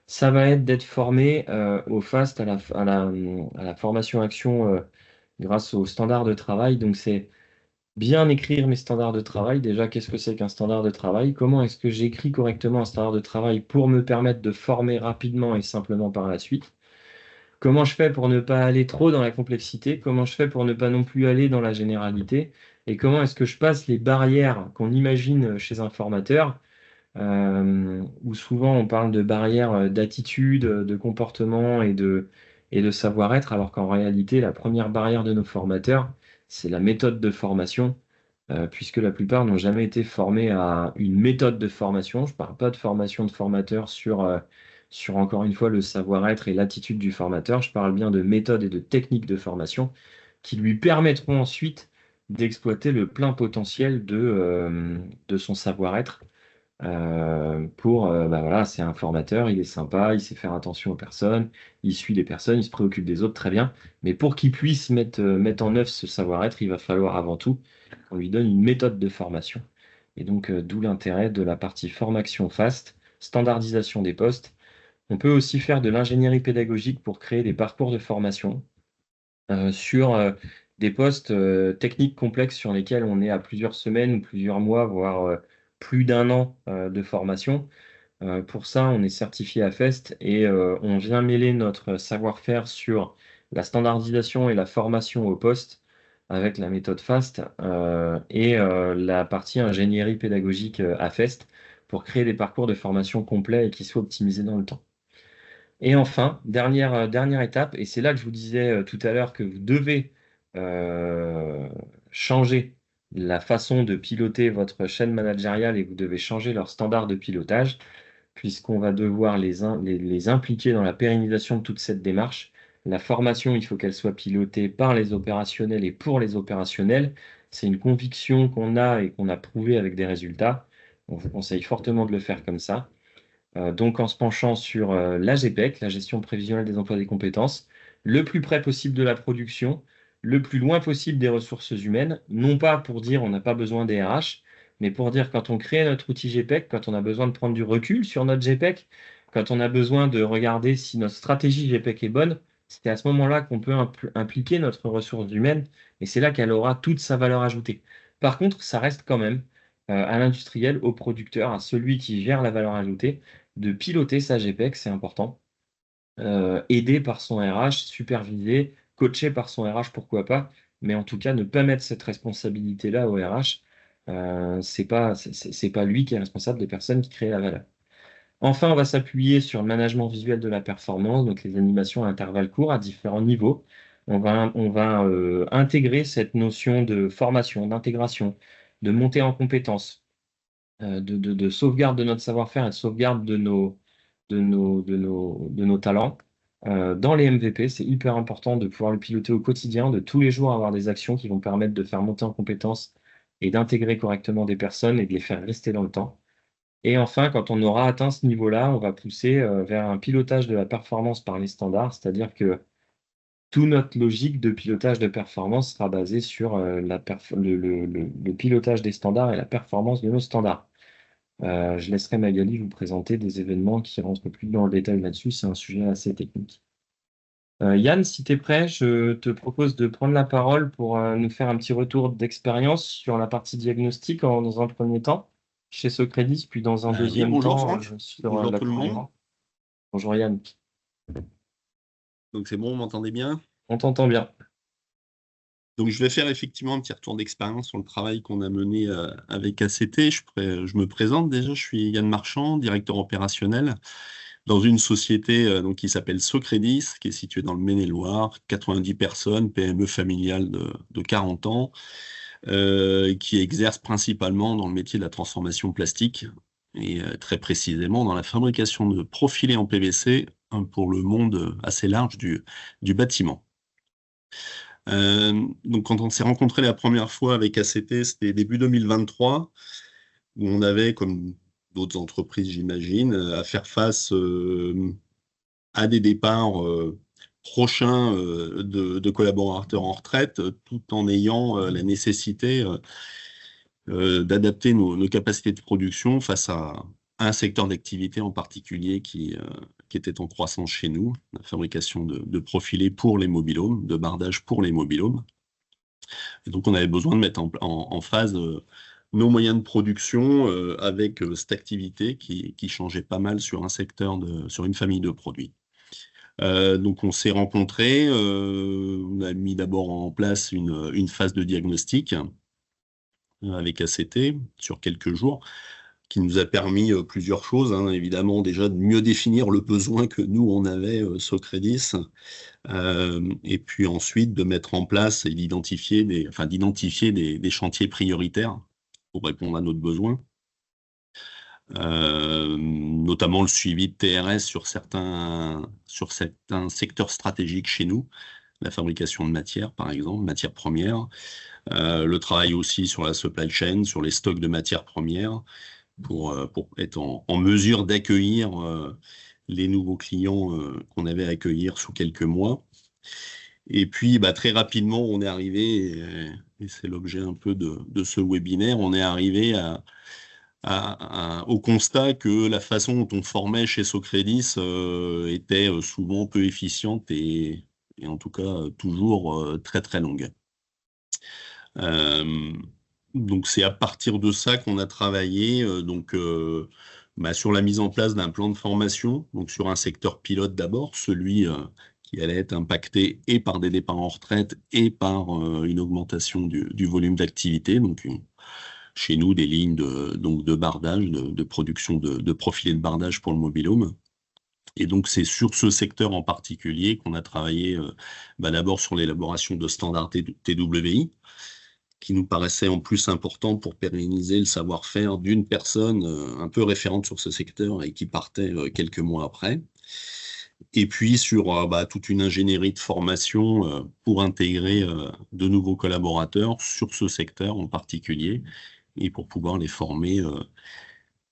ça va être d'être formé au FAST, à la formation action grâce aux standards de travail. Donc c'est bien écrire mes standards de travail. Déjà, qu'est-ce que c'est qu'un standard de travail? Comment est-ce que j'écris correctement un standard de travail pour me permettre de former rapidement et simplement par la suite? Comment je fais pour ne pas aller trop dans la complexité? Comment je fais pour ne pas non plus aller dans la généralité? Et comment est-ce que je passe les barrières qu'on imagine chez un formateur, où souvent on parle de barrières d'attitude, de comportement et de savoir-être, alors qu'en réalité, la première barrière de nos formateurs, c'est la méthode de formation, puisque la plupart n'ont jamais été formés à une méthode de formation. Je ne parle pas de formation de formateur sur encore une fois le savoir-être et l'attitude du formateur. Je parle bien de méthodes et de techniques de formation qui lui permettront ensuite d'exploiter le plein potentiel de son savoir-être. Voilà, c'est un formateur, il est sympa, il sait faire attention aux personnes, il suit les personnes, il se préoccupe des autres, très bien. Mais pour qu'il puisse mettre en œuvre ce savoir-être, il va falloir avant tout qu'on lui donne une méthode de formation. Et donc, d'où l'intérêt de la partie formation FAST, standardisation des postes. On peut aussi faire de l'ingénierie pédagogique pour créer des parcours de formation sur des postes techniques complexes sur lesquels on est à plusieurs semaines ou plusieurs mois, voire plus d'un an de formation. Pour ça, on est certifié à FEST et on vient mêler notre savoir-faire sur la standardisation et la formation au poste avec la méthode FAST et la partie ingénierie pédagogique à FEST pour créer des parcours de formation complets et qui soient optimisés dans le temps. Et enfin, dernière étape, et c'est là que je vous disais tout à l'heure que vous devez changer la façon de piloter votre chaîne managériale et vous devez changer leurs standards de pilotage, puisqu'on va devoir les impliquer dans la pérennisation de toute cette démarche. La formation, il faut qu'elle soit pilotée par les opérationnels et pour les opérationnels. C'est une conviction qu'on a et qu'on a prouvé avec des résultats. On vous conseille fortement de le faire comme ça. Donc en se penchant sur la GPEC, la gestion prévisionnelle des emplois et des compétences, le plus près possible de la production, le plus loin possible des ressources humaines, non pas pour dire on n'a pas besoin des RH, mais pour dire quand on crée notre outil GPEC, quand on a besoin de prendre du recul sur notre GPEC, quand on a besoin de regarder si notre stratégie GPEC est bonne, c'est à ce moment-là qu'on peut impliquer notre ressource humaine et c'est là qu'elle aura toute sa valeur ajoutée. Par contre, ça reste quand même à l'industriel, au producteur, à celui qui gère la valeur ajoutée, de piloter sa GPEC, c'est important. Aidé par son RH, supervisé, coaché par son RH, pourquoi pas, mais en tout cas, ne pas mettre cette responsabilité-là au RH. C'est pas lui qui est responsable des personnes qui créent la valeur. Enfin, on va s'appuyer sur le management visuel de la performance, donc les animations à intervalles courts à différents niveaux. On va intégrer cette notion de formation, d'intégration, de montée en compétences, de sauvegarde de notre savoir-faire et de sauvegarde de nos talents. Dans les MVP, c'est hyper important de pouvoir le piloter au quotidien, de tous les jours avoir des actions qui vont permettre de faire monter en compétences et d'intégrer correctement des personnes et de les faire rester dans le temps. Et enfin, quand on aura atteint ce niveau-là, on va pousser vers un pilotage de la performance par les standards, c'est-à-dire que toute notre logique de pilotage de performance sera basée sur le pilotage des standards et la performance de nos standards. Je laisserai Magali vous présenter des événements qui rentrent plus dans le détail là-dessus. C'est un sujet assez technique. Yann, si tu es prêt, je te propose de prendre la parole pour nous faire un petit retour d'expérience sur la partie diagnostic dans un premier temps chez Socredis, puis dans un Oui, deuxième bonjour temps Franck. sur Bonjour la tout le monde. Bonjour Yann, Donc c'est bon, vous m'entendez bien? on t'entend bien. Donc je vais faire effectivement un petit retour d'expérience sur le travail qu'on a mené avec ACT. Je me présente déjà, je suis Yann Marchand, directeur opérationnel dans une société donc, qui s'appelle Socredis, qui est située dans le Maine-et-Loire, 90 personnes, PME familiale de 40 ans, qui exerce principalement dans le métier de la transformation plastique et très précisément dans la fabrication de profilés en PVC pour le monde assez large du bâtiment. Donc quand on s'est rencontré la première fois avec ACT, c'était début 2023, où on avait, comme d'autres entreprises j'imagine, à faire face à des départs prochains de collaborateurs en retraite, tout en ayant la nécessité d'adapter nos capacités de production face à un secteur d'activité en particulier qui était en croissance chez nous, la fabrication de profilés pour les mobil-homes, de bardage pour les mobil-homes. Et donc, on avait besoin de mettre en phase nos moyens de production avec cette activité qui changeait pas mal sur un secteur, sur une famille de produits. Donc, on s'est rencontrés, on a mis d'abord en place une phase de diagnostic avec ACT sur quelques jours, qui nous a permis plusieurs choses, hein, évidemment, déjà de mieux définir le besoin que nous, on avait, Socredis, et puis ensuite de mettre en place et d'identifier des chantiers prioritaires pour répondre à notre besoin. Notamment le suivi de TRS sur certains secteurs stratégiques chez nous, la fabrication de matières, par exemple, matières premières, le travail aussi sur la supply chain, sur les stocks de matières premières, pour être en mesure d'accueillir les nouveaux clients qu'on avait à accueillir sous quelques mois. Et puis, très rapidement, on est arrivé, et c'est l'objet un peu de ce webinaire, on est arrivé au constat que la façon dont on formait chez Socredis était souvent peu efficiente et en tout cas toujours très très longue. Donc c'est à partir de ça qu'on a travaillé sur la mise en place d'un plan de formation, donc sur un secteur pilote d'abord, celui qui allait être impacté et par des départs en retraite et par une augmentation du volume d'activité. Donc chez nous, des lignes de bardage, de production de profilés de bardage pour le mobil-home. Et donc c'est sur ce secteur en particulier qu'on a travaillé d'abord sur l'élaboration de standards TWI, qui nous paraissait en plus important pour pérenniser le savoir-faire d'une personne un peu référente sur ce secteur et qui partait quelques mois après. Et puis sur toute une ingénierie de formation pour intégrer de nouveaux collaborateurs sur ce secteur en particulier et pour pouvoir les former,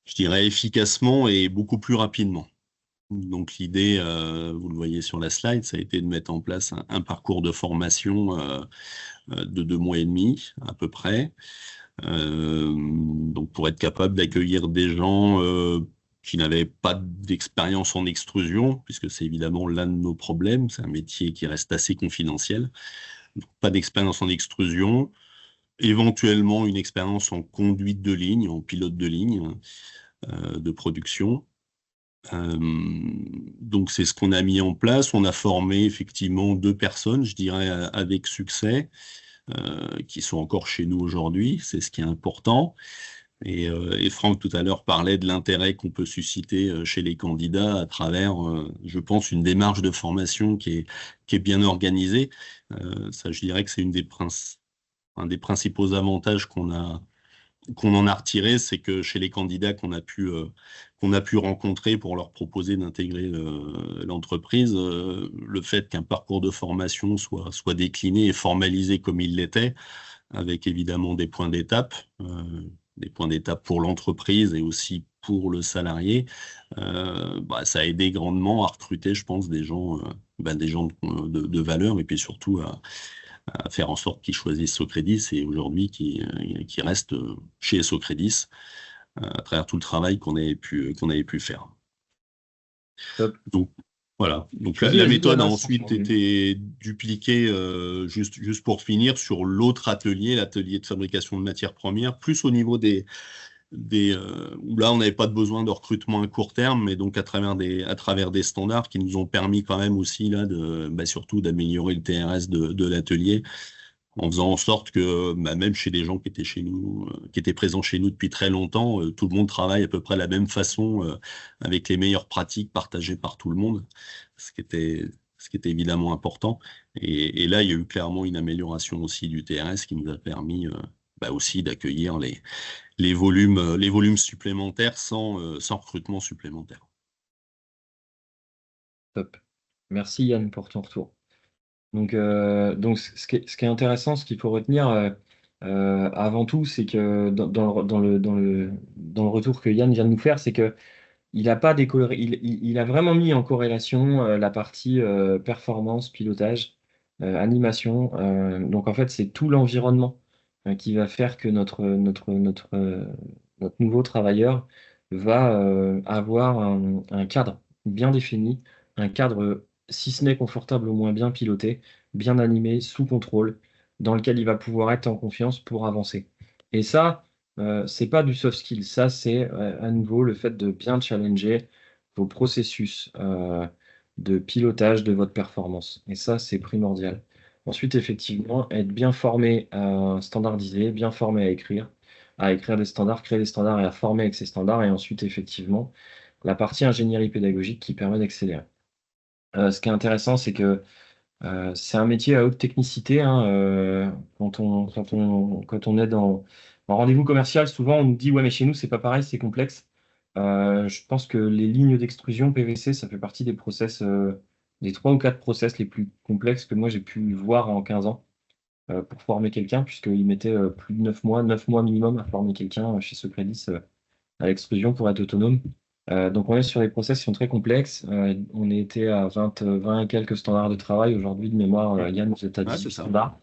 je dirais, efficacement et beaucoup plus rapidement. Donc l'idée, vous le voyez sur la slide, ça a été de mettre en place un parcours de formation de 2 mois et demi à peu près. Donc pour être capable d'accueillir des gens qui n'avaient pas d'expérience en extrusion, puisque c'est évidemment l'un de nos problèmes, c'est un métier qui reste assez confidentiel. Donc, pas d'expérience en extrusion, éventuellement une expérience en conduite de ligne, en pilote de ligne de production. Donc c'est ce qu'on a mis en place. On a formé effectivement 2 personnes, je dirais, avec succès, qui sont encore chez nous aujourd'hui. C'est ce qui est important. Et Franck tout à l'heure parlait de l'intérêt qu'on peut susciter chez les candidats à travers, je pense, une démarche de formation qui est bien organisée. Ça, je dirais que c'est un des principaux avantages qu'on en a retiré, c'est que chez les candidats qu'on a pu rencontrer pour leur proposer d'intégrer l'entreprise, le fait qu'un parcours de formation soit décliné et formalisé comme il l'était, avec évidemment des points d'étape pour l'entreprise et aussi pour le salarié, ça a aidé grandement à recruter, je pense, des gens de valeur et puis surtout à faire en sorte qu'ils choisissent Socredis et aujourd'hui qui restent chez Socredis à travers tout le travail qu'on avait pu faire. Top. Donc voilà. Donc Vas-y, la vas-y, méthode a Jonas. ensuite été dupliquée juste pour finir sur l'autre atelier, l'atelier de fabrication de matières premières, plus au niveau où là on n'avait pas de besoin de recrutement à court terme, mais donc à travers des standards qui nous ont permis quand même aussi là surtout d'améliorer le TRS de l'atelier, en faisant en sorte que même chez des gens qui étaient chez nous, qui étaient présents chez nous depuis très longtemps, tout le monde travaille à peu près de la même façon, avec les meilleures pratiques partagées par tout le monde, ce qui était évidemment important. Et là, il y a eu clairement une amélioration aussi du TRS qui nous a permis aussi d'accueillir les volumes supplémentaires sans recrutement supplémentaire. Top. Merci Yann pour ton retour. Donc ce qui est intéressant, ce qu'il faut retenir avant tout, c'est que dans le retour que Yann vient de nous faire, c'est que il a vraiment mis en corrélation la partie performance, pilotage, animation. Donc en fait, c'est tout l'environnement qui va faire que notre nouveau travailleur va avoir un cadre bien défini, un cadre, si ce n'est confortable, au moins bien piloté, bien animé, sous contrôle, dans lequel il va pouvoir être en confiance pour avancer. Et ça, c'est pas du soft skill, ça c'est à nouveau le fait de bien challenger vos processus de pilotage de votre performance. Et ça, c'est primordial. Ensuite, effectivement, être bien formé à standardiser, bien formé à écrire des standards, créer des standards et à former avec ces standards. Et ensuite, effectivement, la partie ingénierie pédagogique qui permet d'accélérer. Ce qui est intéressant, c'est que c'est un métier à haute technicité. Quand on est en rendez-vous commercial, souvent on nous dit ouais, mais chez nous, c'est pas pareil, c'est complexe. Je pense que les lignes d'extrusion PVC, ça fait partie des process, des 3 ou 4 process les plus complexes que moi j'ai pu voir en 15 ans pour former quelqu'un, puisqu'ils mettaient plus de 9 mois minimum à former quelqu'un chez Socredis à l'extrusion pour être autonome. Donc on est sur des process qui sont très complexes. On était à 20 et quelques standards de travail. Aujourd'hui, de mémoire, Yann, vous êtes à 18 standards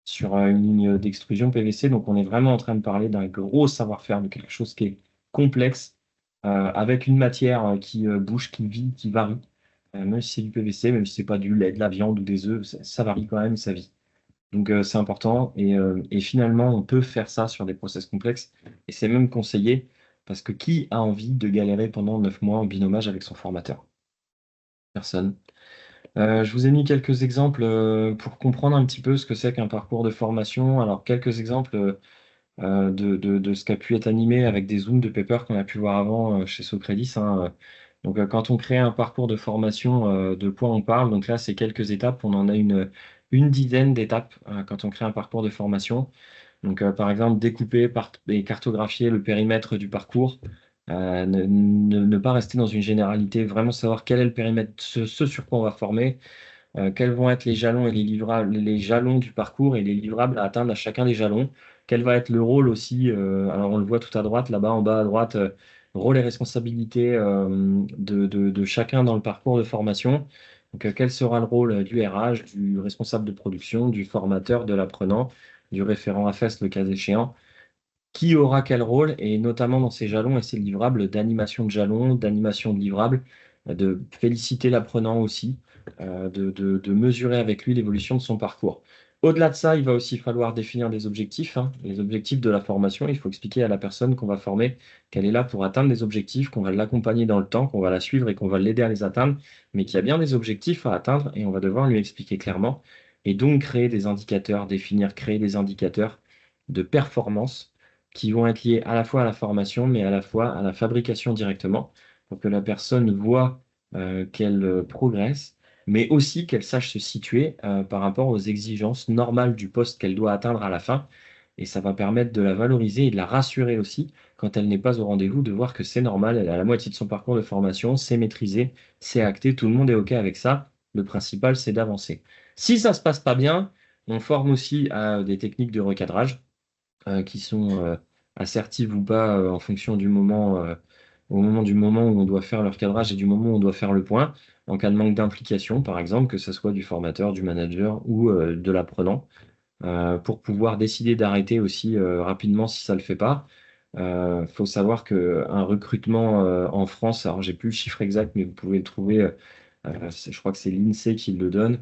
sur une ligne d'extrusion PVC. Donc on est vraiment en train de parler d'un gros savoir-faire, de quelque chose qui est complexe, avec une matière qui bouge, qui vit, qui varie. Même si c'est du PVC, même si c'est pas du lait, de la viande ou des œufs, ça varie quand même, ça vit. Donc c'est important. Et finalement, on peut faire ça sur des process complexes. Et c'est même conseillé. Parce que qui a envie de galérer pendant 9 mois en binomage avec son formateur? Personne. Je vous ai mis quelques exemples pour comprendre un petit peu ce que c'est qu'un parcours de formation. Alors, quelques exemples de ce qui a pu être animé avec des zooms de paper qu'on a pu voir avant chez Socredis. Donc, quand on crée un parcours de formation, de quoi on parle? Donc là, c'est quelques étapes. On en a une dizaine d'étapes quand on crée un parcours de formation. Donc, par exemple, découper et cartographier le périmètre du parcours, ne pas rester dans une généralité, vraiment savoir quel est le périmètre, ce sur quoi on va former, quels vont être les jalons et les livrables, les jalons du parcours et les livrables à atteindre à chacun des jalons. Quel va être le rôle aussi, alors on le voit tout à droite, là-bas en bas à droite, rôle et responsabilité de chacun dans le parcours de formation. Donc, quel sera le rôle du RH, du responsable de production, du formateur, de l'apprenant, du référent AFES le cas échéant? Qui aura quel rôle, et notamment dans ces jalons et ces livrables d'animation de jalons, d'animation de livrables, de féliciter l'apprenant aussi, de mesurer avec lui l'évolution de son parcours. Au-delà de ça, il va aussi falloir définir des objectifs, hein, les objectifs de la formation. Il faut expliquer à la personne qu'on va former qu'elle est là pour atteindre des objectifs, qu'on va l'accompagner dans le temps, qu'on va la suivre et qu'on va l'aider à les atteindre, mais qu'il y a bien des objectifs à atteindre et on va devoir lui expliquer clairement. Et donc créer des indicateurs, créer des indicateurs de performance qui vont être liés à la fois à la formation, mais à la fois à la fabrication directement, pour que la personne voit qu'elle progresse, mais aussi qu'elle sache se situer par rapport aux exigences normales du poste qu'elle doit atteindre à la fin. Et ça va permettre de la valoriser et de la rassurer aussi quand elle n'est pas au rendez-vous, de voir que c'est normal, elle est à la moitié de son parcours de formation, c'est maîtrisé, c'est acté, tout le monde est OK avec ça. Le principal, c'est d'avancer. Si ça ne se passe pas bien, on forme aussi à des techniques de recadrage qui sont assertives ou pas en fonction du moment, au moment où on doit faire le recadrage et du moment où on doit faire le point, en cas de manque d'implication, par exemple, que ce soit du formateur, du manager ou de l'apprenant, pour pouvoir décider d'arrêter aussi rapidement si ça ne le fait pas. Il faut savoir qu'un recrutement en France, alors j'ai plus le chiffre exact, mais vous pouvez le trouver, je crois que c'est l'INSEE qui le donne.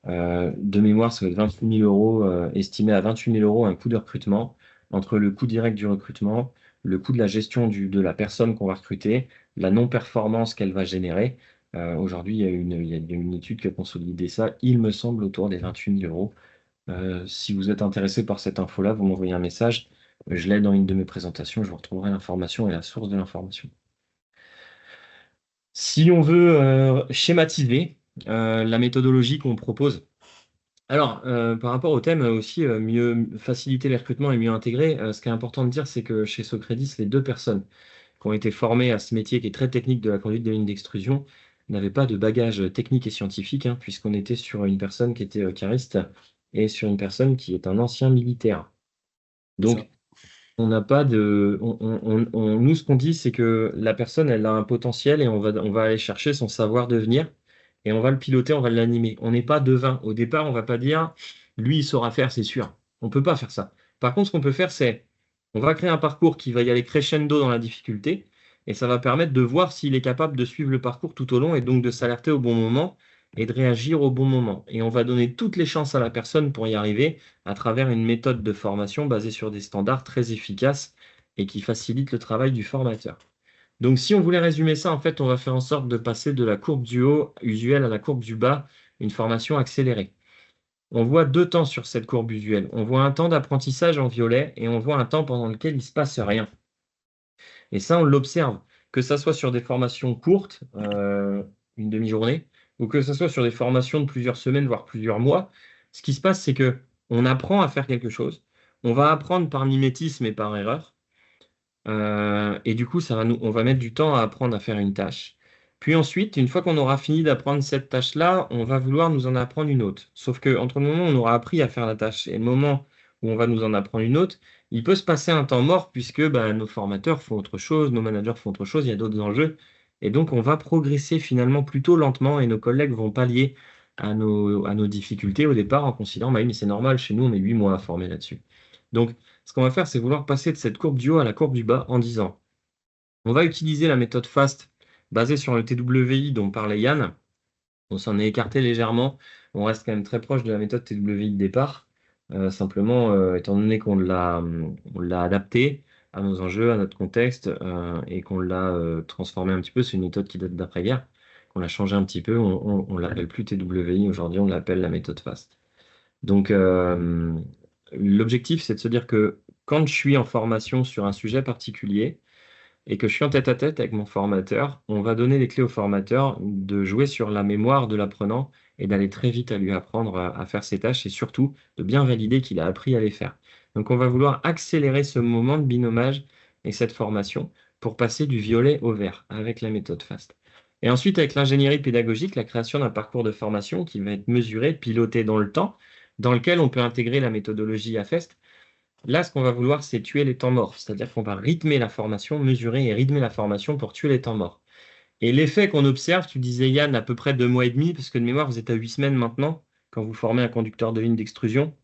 De mémoire, ça va être 28 000 euros, estimé à 28 000 euros un coût de recrutement, entre le coût direct du recrutement, le coût de la gestion de la personne qu'on va recruter, la non-performance qu'elle va générer. Aujourd'hui, il y a une étude qui a consolidé ça, il me semble, autour des 28 000 euros. Si vous êtes intéressé par cette info-là, vous m'envoyez un message. Je l'ai dans une de mes présentations, je vous retrouverai l'information et la source de l'information. Si on veut schématiser la méthodologie qu'on propose, alors par rapport au thème aussi, mieux faciliter les recrutements et mieux intégrer, ce qui est important de dire, c'est que chez Socredis, les 2 personnes qui ont été formées à ce métier qui est très technique de la conduite des lignes d'extrusion n'avaient pas de bagage technique et scientifique, hein, puisqu'on était sur une personne qui était cariste et sur une personne qui est un ancien militaire. Donc, on n'a pas de. Nous, ce qu'on dit, c'est que la personne, elle a un potentiel et on va aller chercher son savoir devenir et on va le piloter, on va l'animer. On n'est pas devin. Au départ, on va pas dire lui, il saura faire, c'est sûr. On ne peut pas faire ça. Par contre, ce qu'on peut faire, c'est on va créer un parcours qui va y aller crescendo dans la difficulté et ça va permettre de voir s'il est capable de suivre le parcours tout au long et donc de s'alerter au bon moment et de réagir au bon moment. Et on va donner toutes les chances à la personne pour y arriver à travers une méthode de formation basée sur des standards très efficaces et qui facilite le travail du formateur. Donc, si on voulait résumer ça, en fait, on va faire en sorte de passer de la courbe du haut usuelle à la courbe du bas, une formation accélérée. On voit 2 temps sur cette courbe usuelle. On voit un temps d'apprentissage en violet et on voit un temps pendant lequel il ne se passe rien. Et ça, on l'observe, que ça soit sur des formations courtes, une demi-journée, ou que ce soit sur des formations de plusieurs semaines, voire plusieurs mois. Ce qui se passe, c'est que on apprend à faire quelque chose. On va apprendre par mimétisme et par erreur. Et du coup, on va mettre du temps à apprendre à faire une tâche. Puis ensuite, une fois qu'on aura fini d'apprendre cette tâche-là, on va vouloir nous en apprendre une autre. Sauf que entre le moment où on aura appris à faire la tâche et le moment où on va nous en apprendre une autre, il peut se passer un temps mort puisque nos formateurs font autre chose, nos managers font autre chose, il y a d'autres enjeux. Et donc, on va progresser finalement plutôt lentement et nos collègues vont pallier à nos difficultés au départ en considérant, bah oui, mais c'est normal, chez nous, on met 8 mois à former là-dessus. Donc, ce qu'on va faire, c'est vouloir passer de cette courbe du haut à la courbe du bas en disant, on va utiliser la méthode FAST basée sur le TWI dont parlait Yann. On s'en est écarté légèrement. On reste quand même très proche de la méthode TWI de départ. Simplement, étant donné qu'on l'a adapté à nos enjeux, à notre contexte, et qu'on l'a transformé un petit peu, c'est une méthode qui date d'après-guerre, qu'on l'a changé un petit peu, on ne l'appelle plus TWI, aujourd'hui on l'appelle la méthode FAST. Donc, l'objectif, c'est de se dire que quand je suis en formation sur un sujet particulier et que je suis en tête-à-tête avec mon formateur, on va donner les clés au formateur de jouer sur la mémoire de l'apprenant et d'aller très vite à lui apprendre à faire ses tâches et surtout de bien valider qu'il a appris à les faire. Donc, on va vouloir accélérer ce moment de binomage et cette formation pour passer du violet au vert avec la méthode FAST. Et ensuite, avec l'ingénierie pédagogique, la création d'un parcours de formation qui va être mesuré, piloté dans le temps, dans lequel on peut intégrer la méthodologie AFEST. Là, ce qu'on va vouloir, c'est tuer les temps morts, c'est-à-dire qu'on va rythmer la formation, mesurer et rythmer la formation pour tuer les temps morts. Et l'effet qu'on observe, tu disais Yann, à peu près 2 mois et demi, parce que de mémoire, vous êtes à 8 semaines maintenant, quand vous formez un conducteur de ligne d'extrusion.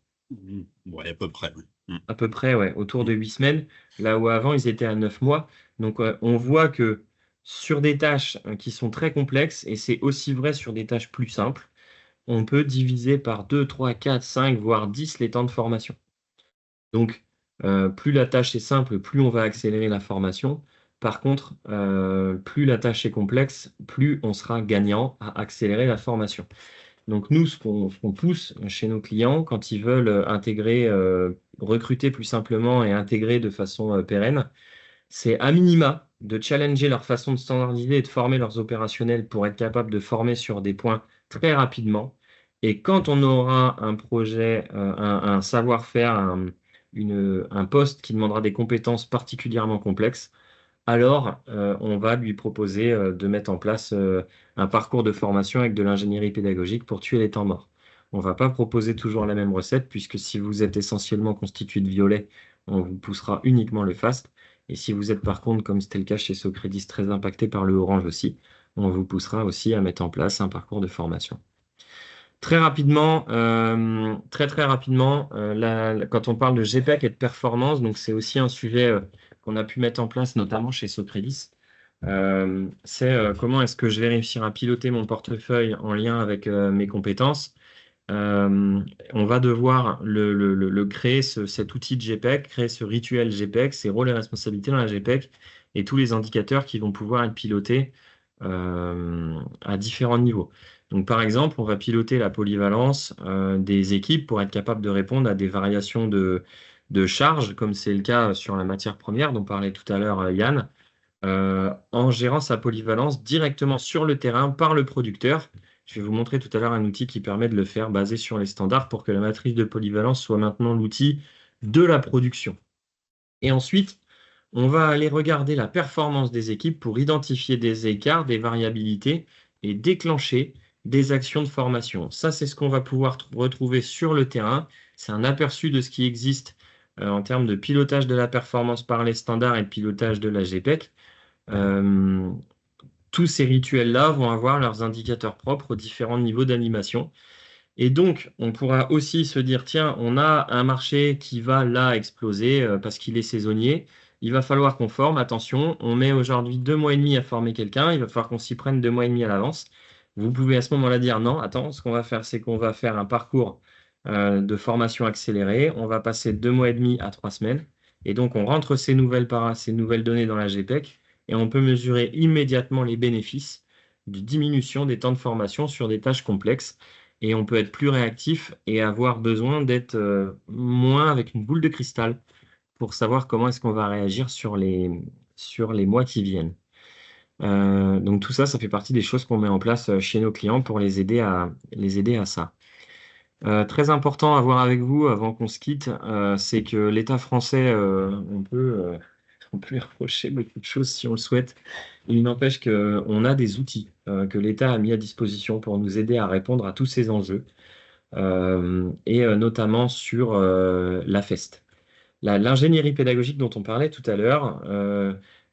Ouais, à peu près. Oui. À peu près, ouais, autour de 8 semaines, là où avant, ils étaient à 9 mois. Donc, on voit que sur des tâches qui sont très complexes, et c'est aussi vrai sur des tâches plus simples, on peut diviser par 2, 3, 4, 5, voire 10 les temps de formation. Donc, plus la tâche est simple, plus on va accélérer la formation. Par contre, plus la tâche est complexe, plus on sera gagnant à accélérer la formation. Donc nous, ce qu'on pousse chez nos clients, quand ils veulent intégrer, recruter plus simplement et intégrer de façon pérenne, c'est à minima de challenger leur façon de standardiser et de former leurs opérationnels pour être capable de former sur des points très rapidement. Et quand on aura un projet, un savoir-faire, un poste qui demandera des compétences particulièrement complexes, alors on va lui proposer de mettre en place un parcours de formation avec de l'ingénierie pédagogique pour tuer les temps morts. On ne va pas proposer toujours la même recette, puisque si vous êtes essentiellement constitué de violet, on vous poussera uniquement le fast. Et si vous êtes par contre, comme c'était le cas chez Socredis, très impacté par le orange aussi, on vous poussera aussi à mettre en place un parcours de formation. Très rapidement, très rapidement, quand on parle de GPEC et de performance, donc c'est aussi un sujet qu'on a pu mettre en place, notamment chez Socredis. C'est comment est-ce que je vais réussir à piloter mon portefeuille en lien avec mes compétences. On va devoir créer cet outil de GPEC, créer ce rituel GPEC, ses rôles et responsabilités dans la GPEC et tous les indicateurs qui vont pouvoir être pilotés à différents niveaux. Donc, par exemple, on va piloter la polyvalence des équipes pour être capable de répondre à des variations de charges, comme c'est le cas sur la matière première dont parlait tout à l'heure Yann, en gérant sa polyvalence directement sur le terrain par le producteur. Je vais vous montrer tout à l'heure un outil qui permet de le faire basé sur les standards pour que la matrice de polyvalence soit maintenant l'outil de la production. Et ensuite, on va aller regarder la performance des équipes pour identifier des écarts, des variabilités et déclencher des actions de formation. Ça, c'est ce qu'on va pouvoir retrouver sur le terrain. C'est un aperçu de ce qui existe en termes de pilotage de la performance par les standards et de pilotage de la GPEC. Tous ces rituels-là vont avoir leurs indicateurs propres aux différents niveaux d'animation. Et donc, on pourra aussi se dire, tiens, on a un marché qui va là exploser parce qu'il est saisonnier. Il va falloir qu'on forme. Attention, on met aujourd'hui 2 mois et demi à former quelqu'un. Il va falloir qu'on s'y prenne 2 mois et demi à l'avance. Vous pouvez à ce moment-là dire, non, attends, ce qu'on va faire, c'est qu'on va faire un parcours de formation accélérée. On va passer 2 mois et demi à 3 semaines. Et donc, on rentre ces nouvelles données dans la GPEC et on peut mesurer immédiatement les bénéfices de diminution des temps de formation sur des tâches complexes. Et on peut être plus réactif et avoir besoin d'être moins avec une boule de cristal pour savoir comment est-ce qu'on va réagir sur les mois qui viennent. Donc tout ça, ça fait partie des choses qu'on met en place chez nos clients pour les aider à ça. Très important à voir avec vous avant qu'on se quitte, c'est que l'État français, on peut lui reprocher beaucoup de choses si on le souhaite. Il n'empêche qu'on a des outils que l'État a mis à disposition pour nous aider à répondre à tous ces enjeux, et notamment sur l'AFEST. L'ingénierie pédagogique dont on parlait tout à l'heure,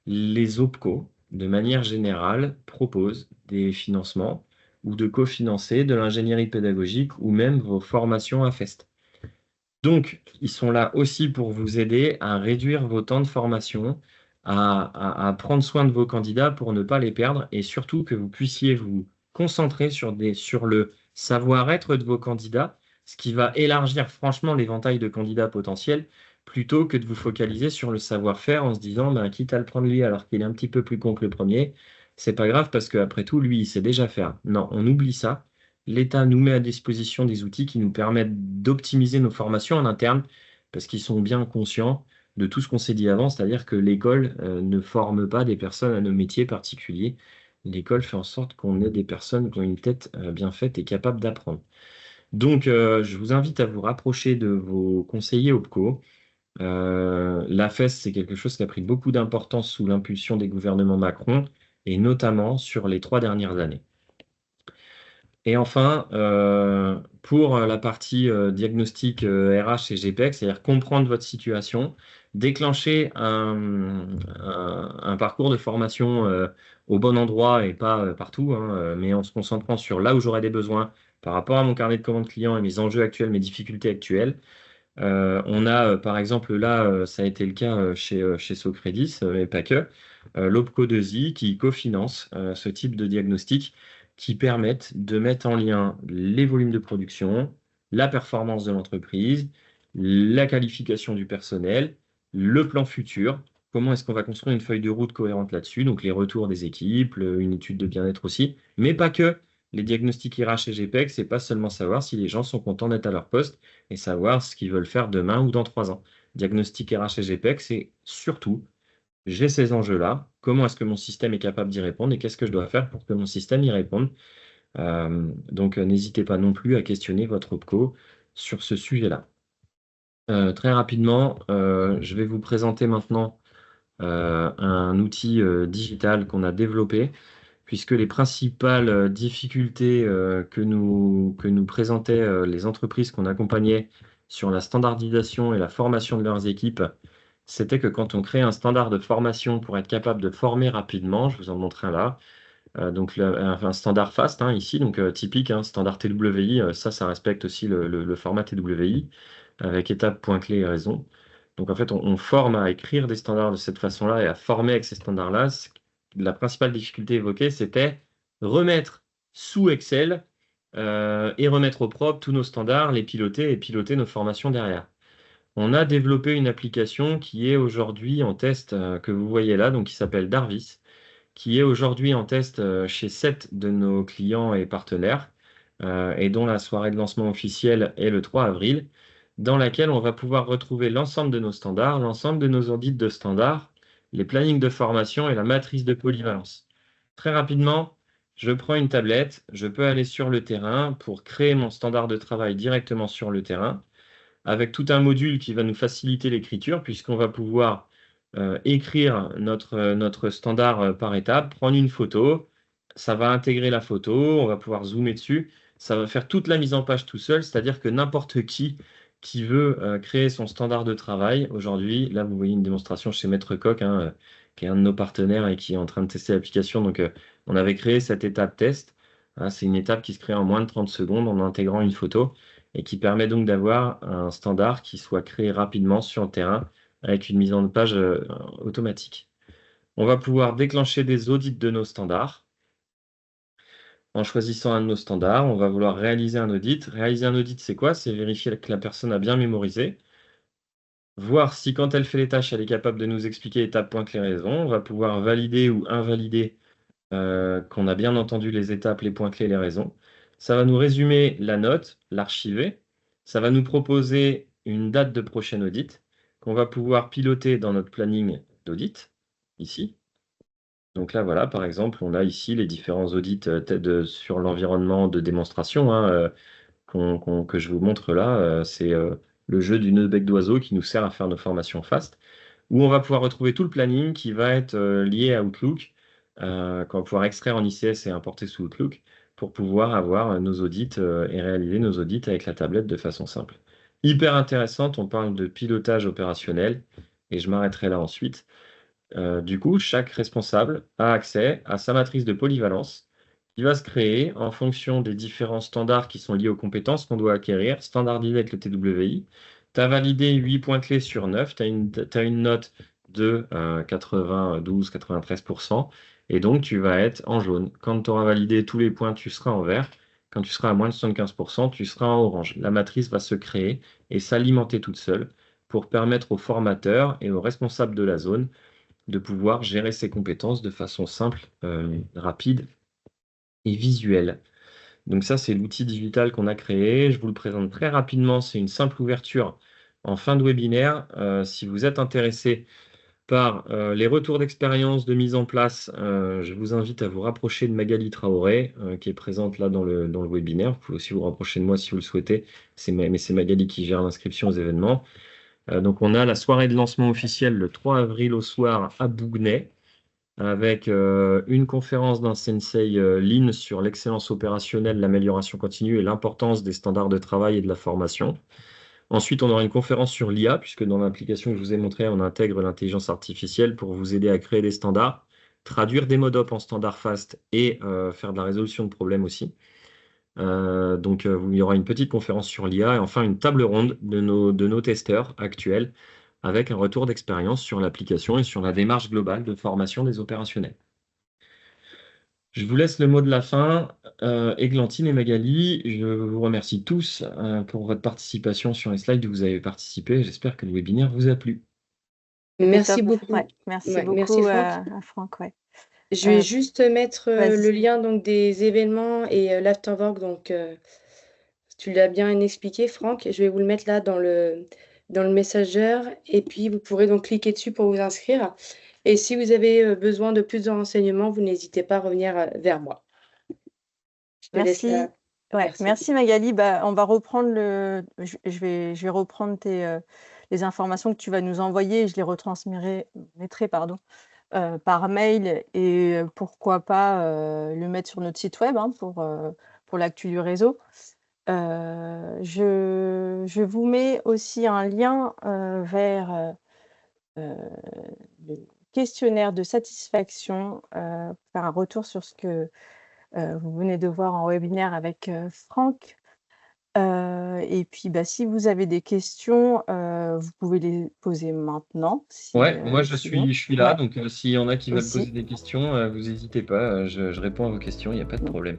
les OPCO, de manière générale, proposent des financements ou de cofinancer de l'ingénierie pédagogique ou même vos formations AFEST. Donc, ils sont là aussi pour vous aider à réduire vos temps de formation, à prendre soin de vos candidats pour ne pas les perdre et surtout que vous puissiez vous concentrer sur le savoir-être de vos candidats, ce qui va élargir franchement l'éventail de candidats potentiels plutôt que de vous focaliser sur le savoir-faire en se disant quitte à le prendre lui alors qu'il est un petit peu plus con que le premier, c'est pas grave parce qu'après tout, lui, il sait déjà faire. Non, on oublie ça. L'État nous met à disposition des outils qui nous permettent d'optimiser nos formations en interne parce qu'ils sont bien conscients de tout ce qu'on s'est dit avant, c'est-à-dire que l'école ne forme pas des personnes à nos métiers particuliers. L'école fait en sorte qu'on ait des personnes qui ont une tête bien faite et capables d'apprendre. Donc, je vous invite à vous rapprocher de vos conseillers OPCO L'AFES, c'est quelque chose qui a pris beaucoup d'importance sous l'impulsion des gouvernements Macron, et notamment sur les 3 dernières années. Et enfin, pour la partie diagnostic RH et GPEC, c'est-à-dire comprendre votre situation, déclencher un parcours de formation au bon endroit et pas partout, hein, mais en se concentrant sur là où j'aurai des besoins par rapport à mon carnet de commandes clients et mes enjeux actuels, mes difficultés actuelles. On a, par exemple, là, ça a été le cas chez Socredis, et pas que, l'OPCO2I qui cofinance ce type de diagnostic qui permettent de mettre en lien les volumes de production, la performance de l'entreprise, la qualification du personnel, le plan futur, comment est-ce qu'on va construire une feuille de route cohérente là-dessus, donc les retours des équipes, une étude de bien-être aussi, mais pas que. Les diagnostics RH et GPEC, c'est pas seulement savoir si les gens sont contents d'être à leur poste, et savoir ce qu'ils veulent faire demain ou dans 3 ans. Diagnostic RH et GPEC, c'est surtout, j'ai ces enjeux-là, comment est-ce que mon système est capable d'y répondre et qu'est-ce que je dois faire pour que mon système y réponde. Donc, n'hésitez pas non plus à questionner votre OPCO sur ce sujet-là. Très rapidement, je vais vous présenter maintenant un outil digital qu'on a développé, puisque les principales difficultés que nous présentaient les entreprises qu'on accompagnait sur la standardisation et la formation de leurs équipes, c'était que quand on crée un standard de formation pour être capable de former rapidement, je vous en montre un là, donc un standard FAST ici, donc typique, standard TWI, ça respecte aussi le format TWI, avec étapes, points clés et raisons. Donc en fait, on forme à écrire des standards de cette façon-là et à former avec ces standards-là. La principale difficulté évoquée, c'était remettre sous Excel et remettre au propre tous nos standards, les piloter et piloter nos formations derrière. On a développé une application qui est aujourd'hui en test, que vous voyez là, donc qui s'appelle Darvis, qui est aujourd'hui en test chez 7 de nos clients et partenaires, et dont la soirée de lancement officielle est le 3 avril, dans laquelle on va pouvoir retrouver l'ensemble de nos standards, l'ensemble de nos audits de standards, les plannings de formation et la matrice de polyvalence. Très rapidement, je prends une tablette, je peux aller sur le terrain pour créer mon standard de travail directement sur le terrain, avec tout un module qui va nous faciliter l'écriture, puisqu'on va pouvoir écrire notre standard par étape, prendre une photo, ça va intégrer la photo, on va pouvoir zoomer dessus, ça va faire toute la mise en page tout seul, c'est-à-dire que n'importe qui veut créer son standard de travail, aujourd'hui, là vous voyez une démonstration chez Maître Coq, qui est un de nos partenaires et qui est en train de tester l'application, donc on avait créé cette étape test, c'est une étape qui se crée en moins de 30 secondes en intégrant une photo, et qui permet donc d'avoir un standard qui soit créé rapidement sur le terrain, avec une mise en page automatique. On va pouvoir déclencher des audits de nos standards. En choisissant un de nos standards, on va vouloir réaliser un audit. Réaliser un audit, c'est quoi? C'est vérifier que la personne a bien mémorisé. Voir si quand elle fait les tâches, elle est capable de nous expliquer étape, point, clé, raison. On va pouvoir valider ou invalider qu'on a bien entendu les étapes, les points clés, les raisons. Ça va nous résumer la note, l'archiver. Ça va nous proposer une date de prochain audit qu'on va pouvoir piloter dans notre planning d'audit, ici. Donc là, voilà, par exemple, on a ici les différents audits sur l'environnement de démonstration que je vous montre là. C'est le jeu du nœud bec d'oiseau qui nous sert à faire nos formations FAST, où on va pouvoir retrouver tout le planning qui va être lié à Outlook, qu'on va pouvoir extraire en ICS et importer sous Outlook pour pouvoir avoir nos audits et réaliser nos audits avec la tablette de façon simple. Hyper intéressante, on parle de pilotage opérationnel et je m'arrêterai là ensuite. Du coup, chaque responsable a accès à sa matrice de polyvalence qui va se créer en fonction des différents standards qui sont liés aux compétences qu'on doit acquérir, standardisé avec le TWI. Tu as validé 8 points clés sur 9, tu as une note de 92-93%, et donc tu vas être en jaune. Quand tu auras validé tous les points, tu seras en vert. Quand tu seras à moins de 75%, tu seras en orange. La matrice va se créer et s'alimenter toute seule pour permettre aux formateurs et aux responsables de la zone de pouvoir gérer ses compétences de façon simple, rapide et visuelle. Donc ça, c'est l'outil digital qu'on a créé. Je vous le présente très rapidement. C'est une simple ouverture en fin de webinaire. Si vous êtes intéressé par les retours d'expérience de mise en place, je vous invite à vous rapprocher de Magali Traoré, qui est présente là dans le webinaire. Vous pouvez aussi vous rapprocher de moi si vous le souhaitez, mais c'est Magali qui gère l'inscription aux événements. Donc, on a la soirée de lancement officielle le 3 avril au soir à Bougnay, avec une conférence d'un sensei Lean sur l'excellence opérationnelle, l'amélioration continue et l'importance des standards de travail et de la formation. Ensuite, on aura une conférence sur l'IA, puisque dans l'application que je vous ai montrée, on intègre l'intelligence artificielle pour vous aider à créer des standards, traduire des modes-op en standard fast et faire de la résolution de problèmes aussi. Donc, il y aura une petite conférence sur l'IA et enfin une table ronde de nos testeurs actuels avec un retour d'expérience sur l'application et sur la démarche globale de formation des opérationnels. Je vous laisse le mot de la fin. Églantine et Magali, je vous remercie tous pour votre participation sur les slides où vous avez participé. J'espère que le webinaire vous a plu. Merci Top. beaucoup. Ouais, merci Ouais, beaucoup merci, Franck. à Franck. Ouais. Je vais juste mettre vas-y. le lien donc, des événements et l'afterwork. Donc, tu l'as bien expliqué, Franck. Je vais vous le mettre là dans le Messenger. Et puis, vous pourrez donc cliquer dessus pour vous inscrire. Et si vous avez besoin de plus de renseignements, vous n'hésitez pas à revenir vers moi. Je te laisse Merci. là. Ouais, merci Magali. On va reprendre je vais reprendre les informations que tu vas nous envoyer et je les retransmettrai par mail et pourquoi pas le mettre sur notre site web pour l'actu du réseau. Je vous mets aussi un lien vers le questionnaire de satisfaction, pour faire un retour sur ce que vous venez de voir en webinaire avec Franck. Et puis, si vous avez des questions, vous pouvez les poser maintenant. Moi je suis là, Ouais. donc s'il y en a qui veulent Aussi. poser des questions, vous n'hésitez pas, je réponds à vos questions, il n'y a pas de problème.